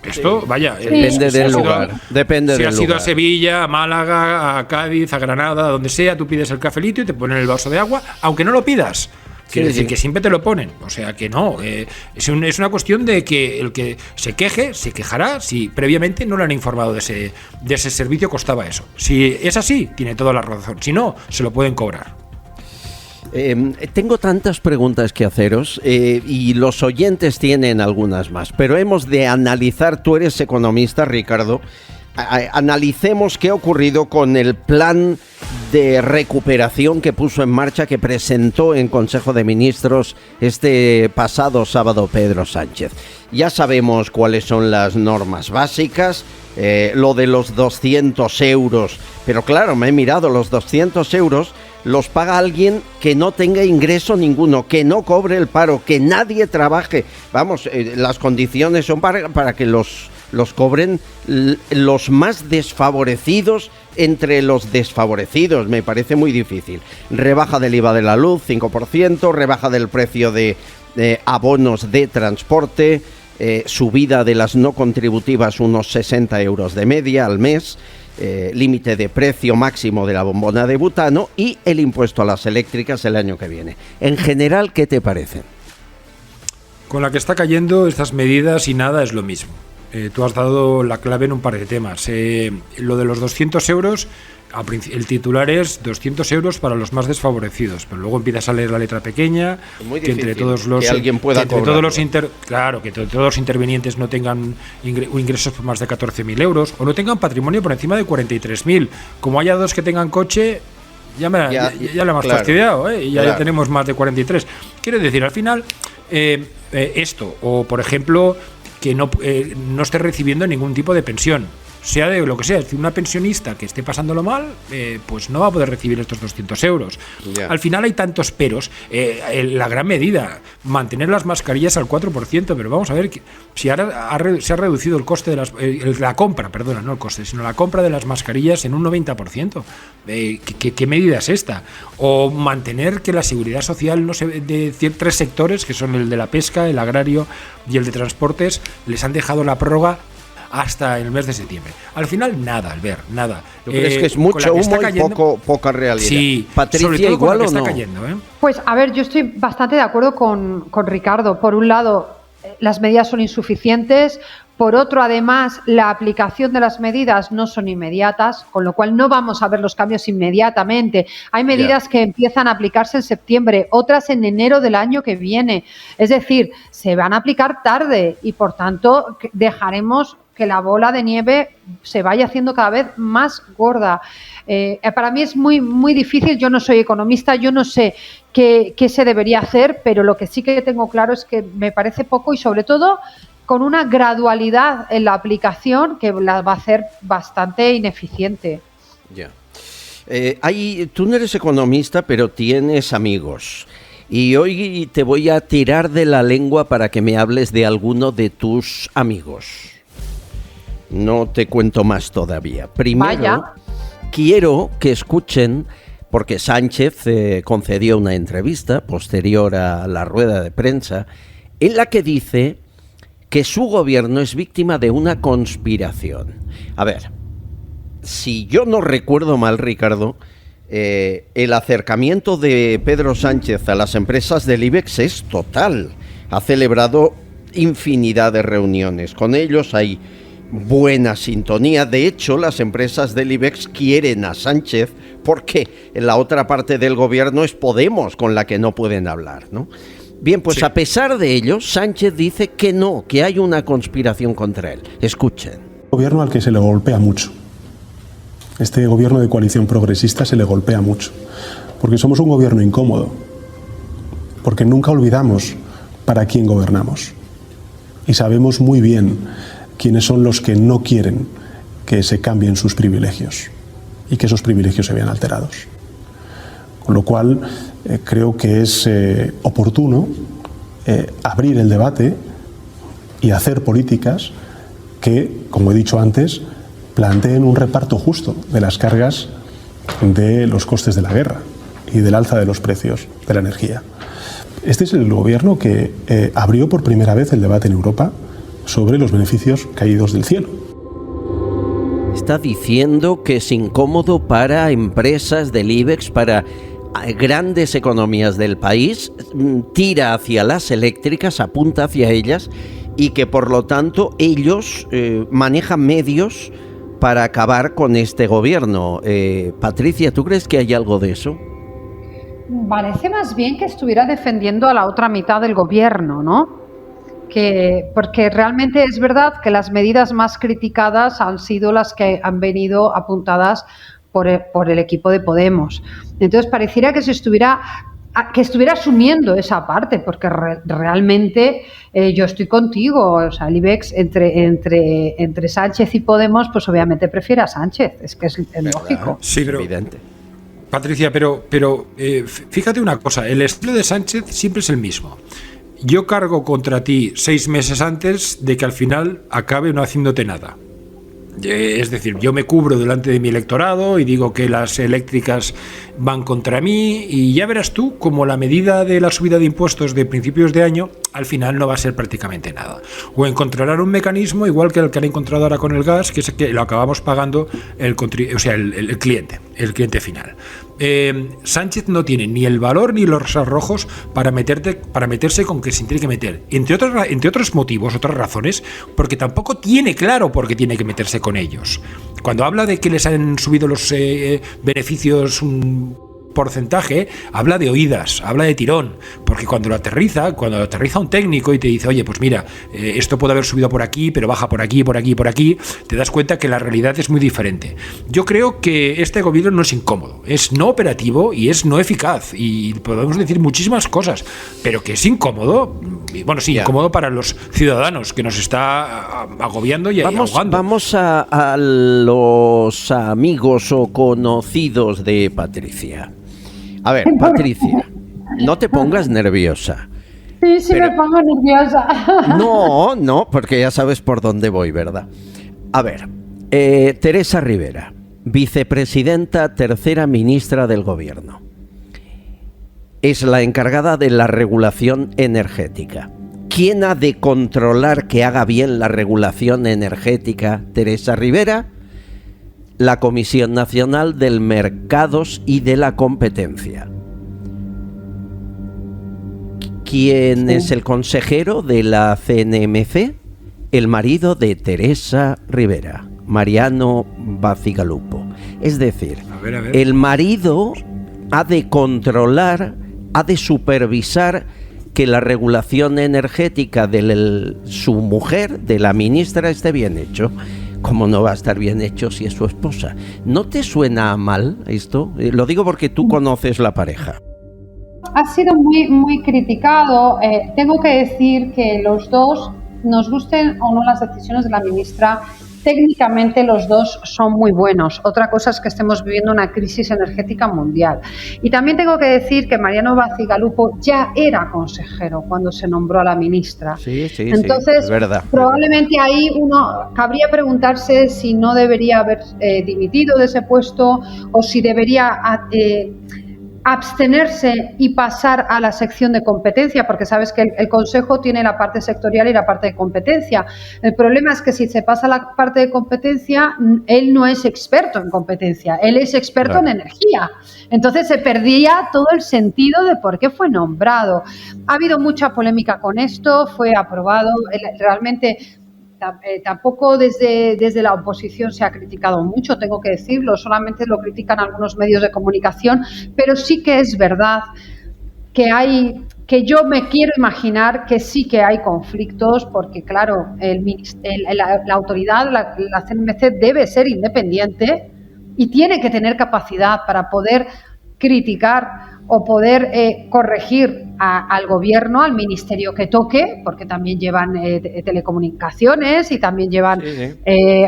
Esto, vaya, depende del lugar. Si has ido a Sevilla, a Málaga, a Cádiz, a Granada, donde sea, tú pides el cafelito y te ponen el vaso de agua, aunque no lo pidas. Quiere decir que siempre te lo ponen. O sea que no. Es una cuestión de que el que se queje, se quejará si previamente no le han informado de ese servicio costaba eso. Si es así, tiene toda la razón. Si no, se lo pueden cobrar. Tengo tantas preguntas que haceros y los oyentes tienen algunas más, pero hemos de analizar, tú eres economista, Ricardo, analicemos qué ha ocurrido con el plan de recuperación que puso en marcha, que presentó en Consejo de Ministros este pasado sábado Pedro Sánchez. Ya sabemos cuáles son las normas básicas, lo de los 200 euros, pero claro, me he mirado, los 200 euros los paga alguien que no tenga ingreso ninguno, que no cobre el paro, que nadie trabaje. Vamos, las condiciones son para que los cobren los más desfavorecidos entre los desfavorecidos. Me parece muy difícil. Rebaja del IVA de la luz, 5%, rebaja del precio de abonos de transporte, subida de las no contributivas unos 60 euros de media al mes, límite de precio máximo de la bombona de butano y el impuesto a las eléctricas el año que viene. En general, ¿qué te parece? Con la que está cayendo estas medidas y nada es lo mismo. Tú has dado la clave en un par de temas. Lo de los 200 euros, el titular es 200 euros para los más desfavorecidos, pero luego empiezas a leer la letra pequeña, que entre todos los los intervinientes no tengan ingresos por más de 14.000 euros o no tengan patrimonio por encima de 43.000. Como haya dos que tengan coche, ya le hemos fastidiado, y ya tenemos más de 43. Quiero decir, al final, esto, o por ejemplo, que no esté recibiendo ningún tipo de pensión, sea de lo que sea. Es decir, una pensionista que esté pasándolo mal, pues no va a poder recibir estos 200 euros. Al final hay tantos peros. La gran medida, mantener las mascarillas al 4%, pero vamos a ver si ahora se ha reducido el coste de la compra, perdona, no el coste, sino la compra de las mascarillas en un 90%. ¿Qué medida es esta? O mantener que la seguridad social de 3 sectores, que son el de la pesca, el agrario y el de transportes, les han dejado la prórroga hasta el mes de septiembre. Al final, nada, Albert, nada. ¿Tú crees que es mucho humo y poca realidad? Sí, Patricia, sobre todo igual con lo que o está no. cayendo, Pues a ver, yo estoy bastante de acuerdo con Ricardo. Por un lado, las medidas son insuficientes. Por otro, además, la aplicación de las medidas no son inmediatas, con lo cual no vamos a ver los cambios inmediatamente. Hay medidas que empiezan a aplicarse en septiembre, otras en enero del año que viene. Es decir, se van a aplicar tarde y, por tanto, dejaremos que la bola de nieve se vaya haciendo cada vez más gorda. Para mí es muy, muy difícil. Yo no soy economista, yo no sé qué se debería hacer, pero lo que sí que tengo claro es que me parece poco y sobre todo con una gradualidad en la aplicación que la va a hacer bastante ineficiente. Ya. Tú no eres economista, pero tienes amigos. Y hoy te voy a tirar de la lengua para que me hables de alguno de tus amigos. No te cuento más todavía. Primero, quiero que escuchen, porque Sánchez concedió una entrevista posterior a la rueda de prensa, en la que dice que su gobierno es víctima de una conspiración. A ver, si yo no recuerdo mal, Ricardo, el acercamiento de Pedro Sánchez a las empresas del IBEX es total. Ha celebrado infinidad de reuniones con ellos, hay buena sintonía. De hecho, las empresas del IBEX quieren a Sánchez porque en la otra parte del gobierno es Podemos con la que no pueden hablar, ¿no? Bien, pues sí. A pesar de ello, Sánchez dice que no, que hay una conspiración contra él. Escuchen. Gobierno al que se le golpea mucho. Este gobierno de coalición progresista se le golpea mucho, porque somos un gobierno incómodo, porque nunca olvidamos para quién gobernamos y sabemos muy bien quiénes son los que no quieren que se cambien sus privilegios y que esos privilegios se vean alterados. Con lo cual, creo que es oportuno abrir el debate y hacer políticas que, como he dicho antes, planteen un reparto justo de las cargas de los costes de la guerra y del alza de los precios de la energía. Este es el gobierno que abrió por primera vez el debate en Europa sobre los beneficios caídos del cielo. Está diciendo que es incómodo para empresas del IBEX, para grandes economías del país, tira hacia las eléctricas, apunta hacia ellas y que por lo tanto ellos manejan medios para acabar con este gobierno. Patricia, ¿tú crees que hay algo de eso? Parece más bien que estuviera defendiendo a la otra mitad del gobierno, ¿no? Porque realmente es verdad que las medidas más criticadas han sido las que han venido apuntadas por el equipo de Podemos. Entonces pareciera que estuviera asumiendo esa parte, porque realmente yo estoy contigo. O sea, el IBEX entre Sánchez y Podemos, pues obviamente prefiere a Sánchez, es que es lógico. Sí, pero, evidente. Patricia, pero fíjate una cosa, el estilo de Sánchez siempre es el mismo. Yo cargo contra ti 6 meses antes de que al final acabe no haciéndote nada. Es decir, yo me cubro delante de mi electorado y digo que las eléctricas van contra mí y ya verás tú como la medida de la subida de impuestos de principios de año al final no va a ser prácticamente nada. O encontrarán un mecanismo igual que el que han encontrado ahora con el gas, que es que lo acabamos pagando el cliente final. Sánchez no tiene ni el valor ni los arrojos para meterse con que se tiene que meter. Entre otros motivos, otras razones, porque tampoco tiene claro por qué tiene que meterse con ellos. Cuando habla de que les han subido los beneficios un porcentaje, habla de oídas, habla de tirón, porque cuando aterriza un técnico y te dice, oye, pues mira, esto puede haber subido por aquí, pero baja por aquí, te das cuenta que la realidad es muy diferente. Yo creo que este gobierno no es incómodo, es no operativo y es no eficaz, y podemos decir muchísimas cosas, pero que es incómodo, bueno, sí, incómodo para los ciudadanos, que nos está agobiando y ahogando. Vamos a los amigos o conocidos de Patricia. A ver, Patricia, no te pongas nerviosa. Sí, me pongo nerviosa. No, porque ya sabes por dónde voy, ¿verdad? A ver, Teresa Rivera, vicepresidenta, tercera ministra del Gobierno. Es la encargada de la regulación energética. ¿Quién ha de controlar que haga bien la regulación energética, Teresa Rivera? La Comisión Nacional del Mercados y de la Competencia. ¿Quién es el consejero de la CNMC? El marido de Teresa Rivera, Mariano Bacigalupo. Es decir, el marido ha de controlar, ha de supervisar que la regulación energética de su mujer, de la ministra, esté bien hecho. ¿Cómo no va a estar bien hecho si es su esposa? ¿No te suena mal esto? Lo digo porque tú conoces la pareja. ha sido muy, muy criticado. Tengo que decir que los dos, nos gusten o no las decisiones de la ministra, técnicamente los dos son muy buenos. Otra cosa es que estemos viviendo una crisis energética mundial. Y también tengo que decir que Mariano Bacigalupo ya era consejero cuando se nombró a la ministra. Sí, entonces, es verdad. Probablemente ahí uno cabría preguntarse si no debería haber dimitido de ese puesto o si debería abstenerse y pasar a la sección de competencia, porque sabes que el Consejo tiene la parte sectorial y la parte de competencia. El problema es que si se pasa a la parte de competencia, él no es experto en competencia, él es experto en energía. Entonces se perdía todo el sentido de por qué fue nombrado. Ha habido mucha polémica con esto, fue aprobado, realmente... Tampoco desde la oposición se ha criticado mucho, tengo que decirlo, solamente lo critican algunos medios de comunicación, pero sí que es verdad que yo me quiero imaginar que sí que hay conflictos, porque claro, la autoridad, la CNMC debe ser independiente y tiene que tener capacidad para poder criticar o poder corregir al gobierno, al ministerio que toque, porque también llevan telecomunicaciones y también llevan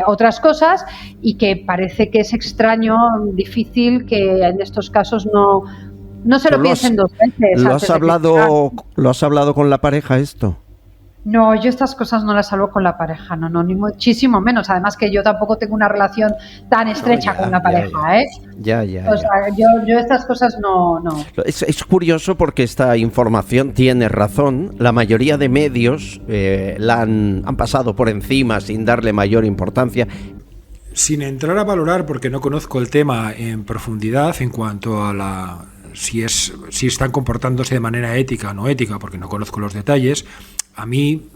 otras cosas, y que parece que es extraño, difícil que en estos casos no se lo piensen dos veces. ¿Lo has hablado con la pareja esto? No, yo estas cosas no las hablo con la pareja, no, ni muchísimo menos. Además que yo tampoco tengo una relación tan estrecha con la pareja, ¿eh? O sea, yo estas cosas no. Es curioso porque esta información tiene razón. La mayoría de medios la han pasado por encima sin darle mayor importancia. Sin entrar a valorar, porque no conozco el tema en profundidad en cuanto a si están comportándose de manera ética o no ética, porque no conozco los detalles, a mí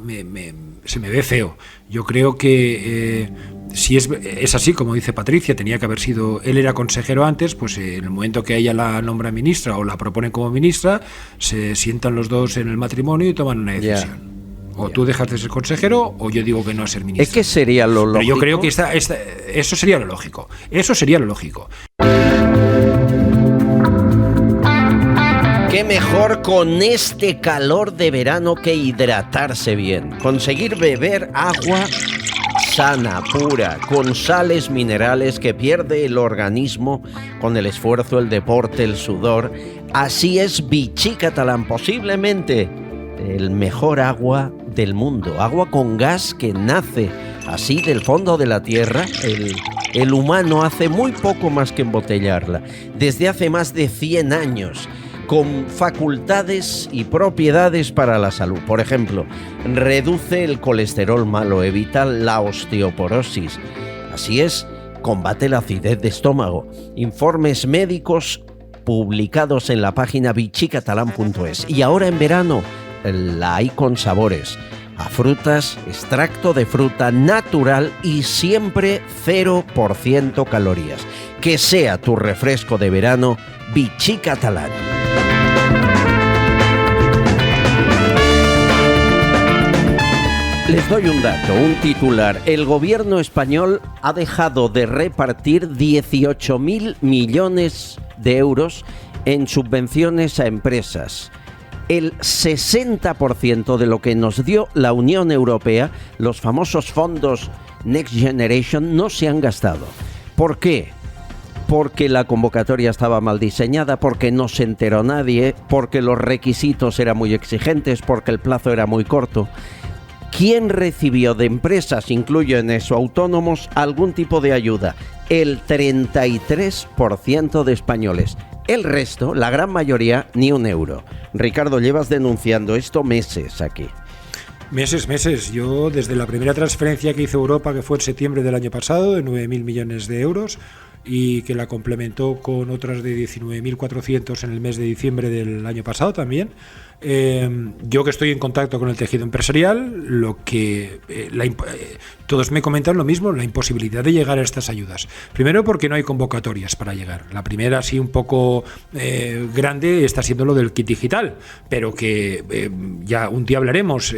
se me ve feo. Yo creo que si es así, como dice Patricia, tenía que haber sido, él era consejero antes, pues en el momento que ella la nombra ministra o la proponen como ministra, se sientan los dos en el matrimonio y toman una decisión. O tú dejas de ser consejero o yo digo que no a ser ministro. Es que sería lo lógico. Pero yo creo que eso sería lo lógico. Eso sería lo lógico. Qué mejor con este calor de verano que hidratarse bien. Conseguir beber agua sana, pura, con sales minerales que pierde el organismo con el esfuerzo, el deporte, el sudor. Así es Vichy Catalán, posiblemente el mejor agua del mundo. Agua con gas que nace así del fondo de la tierra. El humano hace muy poco más que embotellarla. Desde hace más de 100 años. Con facultades y propiedades para la salud. Por ejemplo, reduce el colesterol malo, evita la osteoporosis. Así es, combate la acidez de estómago. Informes médicos publicados en la página vichycatalan.es. Y ahora en verano la hay con sabores. A frutas, extracto de fruta natural y siempre 0% calorías. Que sea tu refresco de verano Vichy Catalán. Les doy un dato, un titular. El gobierno español ha dejado de repartir 18.000 millones de euros en subvenciones a empresas. El 60% de lo que nos dio la Unión Europea, los famosos fondos Next Generation, no se han gastado. ¿Por qué? Porque la convocatoria estaba mal diseñada, porque no se enteró nadie, porque los requisitos eran muy exigentes, porque el plazo era muy corto. ¿Quién recibió de empresas, incluyo en eso autónomos, algún tipo de ayuda? El 33% de españoles. El resto, la gran mayoría, ni un euro. Ricardo, llevas denunciando esto meses aquí. Meses. Yo, desde la primera transferencia que hizo Europa, que fue en septiembre del año pasado, de 9.000 millones de euros, y que la complementó con otras de 19.400 en el mes de diciembre del año pasado también, yo que estoy en contacto con el tejido empresarial, todos me comentan lo mismo, la imposibilidad de llegar a estas ayudas. Primero porque no hay convocatorias para llegar. La primera, así un poco grande, está siendo lo del kit digital, pero que ya un día hablaremos.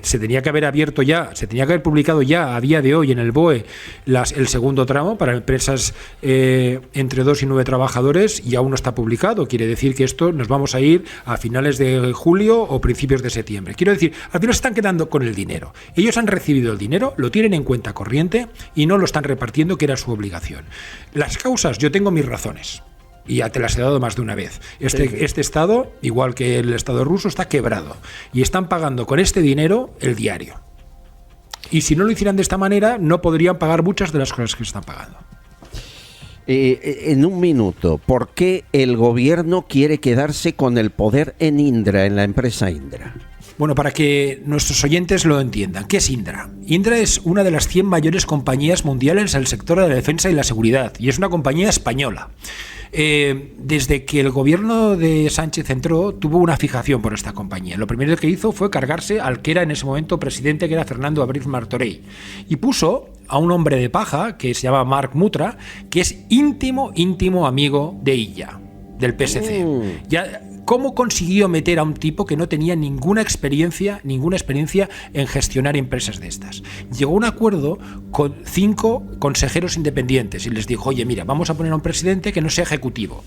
Se tenía que haber abierto ya, se tenía que haber publicado ya a día de hoy en el BOE el segundo tramo para empresas entre 2 y 9 trabajadores, y aún no está publicado. Quiere decir que esto nos vamos a ir a finales de julio o principios de septiembre. Quiero decir, al final se están quedando con el dinero. Ellos han recibido el dinero, lo tienen en cuenta corriente y no lo están repartiendo, que era su obligación. Las causas, yo tengo mis razones. Y ya te las he dado más de una vez. Este Estado, igual que el Estado ruso, está quebrado. Y están pagando con este dinero el diario. Y si no lo hicieran de esta manera, no podrían pagar muchas de las cosas que están pagando. En un minuto, ¿por qué el gobierno quiere quedarse con el poder en Indra, en la empresa Indra? Bueno, para que nuestros oyentes lo entiendan, ¿qué es Indra? Indra es una de las 100 mayores compañías mundiales en el sector de la defensa y la seguridad, y es una compañía española. Desde que el gobierno de Sánchez entró, tuvo una fijación por esta compañía. Lo primero que hizo fue cargarse al que era en ese momento presidente, que era Fernando Abril Martorell, y puso a un hombre de paja que se llama Mark Mutra, que es íntimo amigo de Illa, del PSC. ¿Cómo consiguió meter a un tipo que no tenía ninguna experiencia en gestionar empresas de estas? Llegó a un acuerdo con 5 consejeros independientes y les dijo: oye, mira, vamos a poner a un presidente que no sea ejecutivo.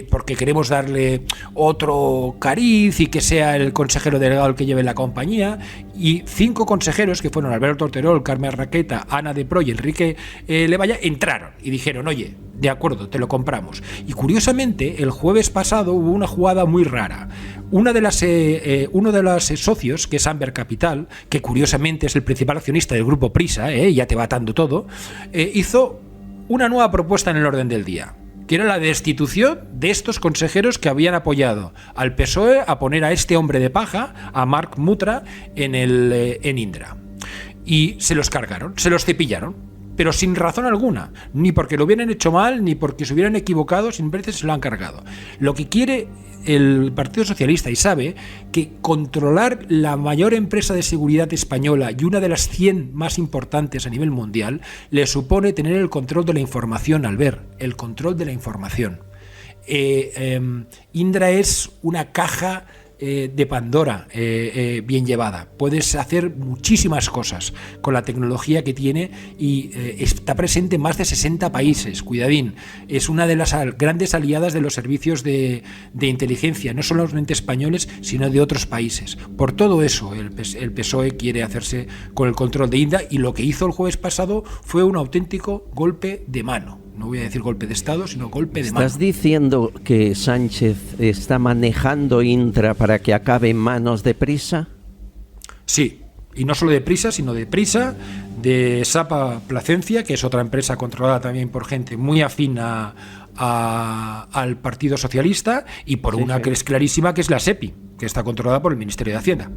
Porque queremos darle otro cariz y que sea el consejero delegado el que lleve la compañía, y 5 consejeros, que fueron Alberto Terol, Carmen Raqueta, Ana de Pro y Enrique Levalla, entraron y dijeron: oye, de acuerdo, te lo compramos. Y curiosamente, el jueves pasado hubo una jugada muy rara. Uno de los socios, que es Amber Capital, que curiosamente es el principal accionista del grupo Prisa, ya te va atando todo, hizo una nueva propuesta en el orden del día, que era la destitución de estos consejeros que habían apoyado al PSOE a poner a este hombre de paja, a Mark Mutra, en Indra. Y se los cargaron, se los cepillaron, pero sin razón alguna, ni porque lo hubieran hecho mal, ni porque se hubieran equivocado, simplemente se lo han cargado. Lo que quiere el Partido Socialista, y sabe que controlar la mayor empresa de seguridad española y una de las 100 más importantes a nivel mundial, le supone tener el control de la información, el control de la información. Indra es una caja de Pandora bien llevada. Puedes hacer muchísimas cosas con la tecnología que tiene, y está presente en más de 60 países. Cuidadín, es una de las grandes aliadas de los servicios de inteligencia, no solamente españoles, sino de otros países. Por todo eso, el PSOE quiere hacerse con el control de Indra, y lo que hizo el jueves pasado fue un auténtico golpe de mano. No voy a decir golpe de Estado, sino golpe de mano. ¿Estás diciendo que Sánchez está manejando Indra para que acabe en manos de Prisa? Sí, y no solo de Prisa, sino de Prisa, de Sapa Placencia, que es otra empresa controlada también por gente muy afín al Partido Socialista, y por que es clarísima, que es la SEPI, que está controlada por el Ministerio de Hacienda.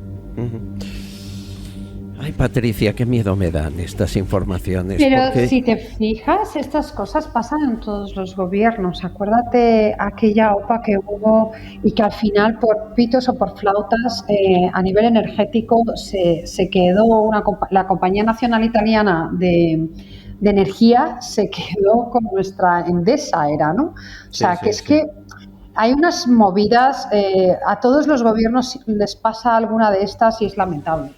Ay, Patricia, qué miedo me dan estas informaciones. Pero si te fijas, estas cosas pasan en todos los gobiernos. Acuérdate aquella OPA que hubo y que al final, por pitos o por flautas, a nivel energético se quedó la Compañía Nacional Italiana de Energía, se quedó con nuestra Endesa, ¿no? O sea, que hay unas movidas, a todos los gobiernos les pasa alguna de estas y es lamentable.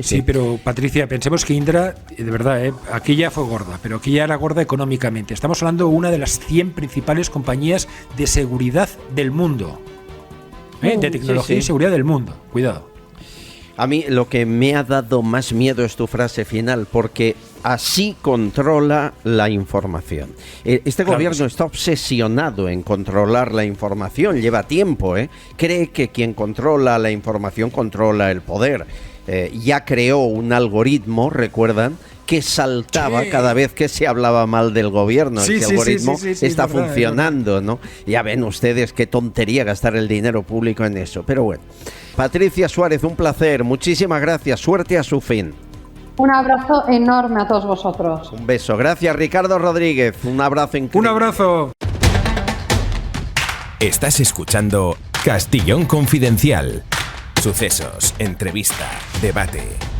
Sí, pero Patricia, pensemos que Indra, de verdad, aquella fue gorda, pero aquella era gorda económicamente. Estamos hablando de una de las 100 principales compañías de seguridad del mundo, de tecnología y seguridad del mundo. Cuidado. A mí lo que me ha dado más miedo es tu frase final, porque así controla la información. Este gobierno está obsesionado en controlar la información, lleva tiempo, cree que quien controla la información controla el poder. Ya creó un algoritmo, ¿recuerdan?, que saltaba cada vez que se hablaba mal del gobierno. Ese algoritmo está funcionando, ¿no? Ya ven ustedes qué tontería gastar el dinero público en eso. Pero bueno, Patricia Suárez, un placer. Muchísimas gracias. Suerte a su fin. Un abrazo enorme a todos vosotros. Un beso. Gracias, Ricardo Rodríguez. Un abrazo increíble. Un abrazo. Estás escuchando Castellón Confidencial. Sucesos, entrevista, debate.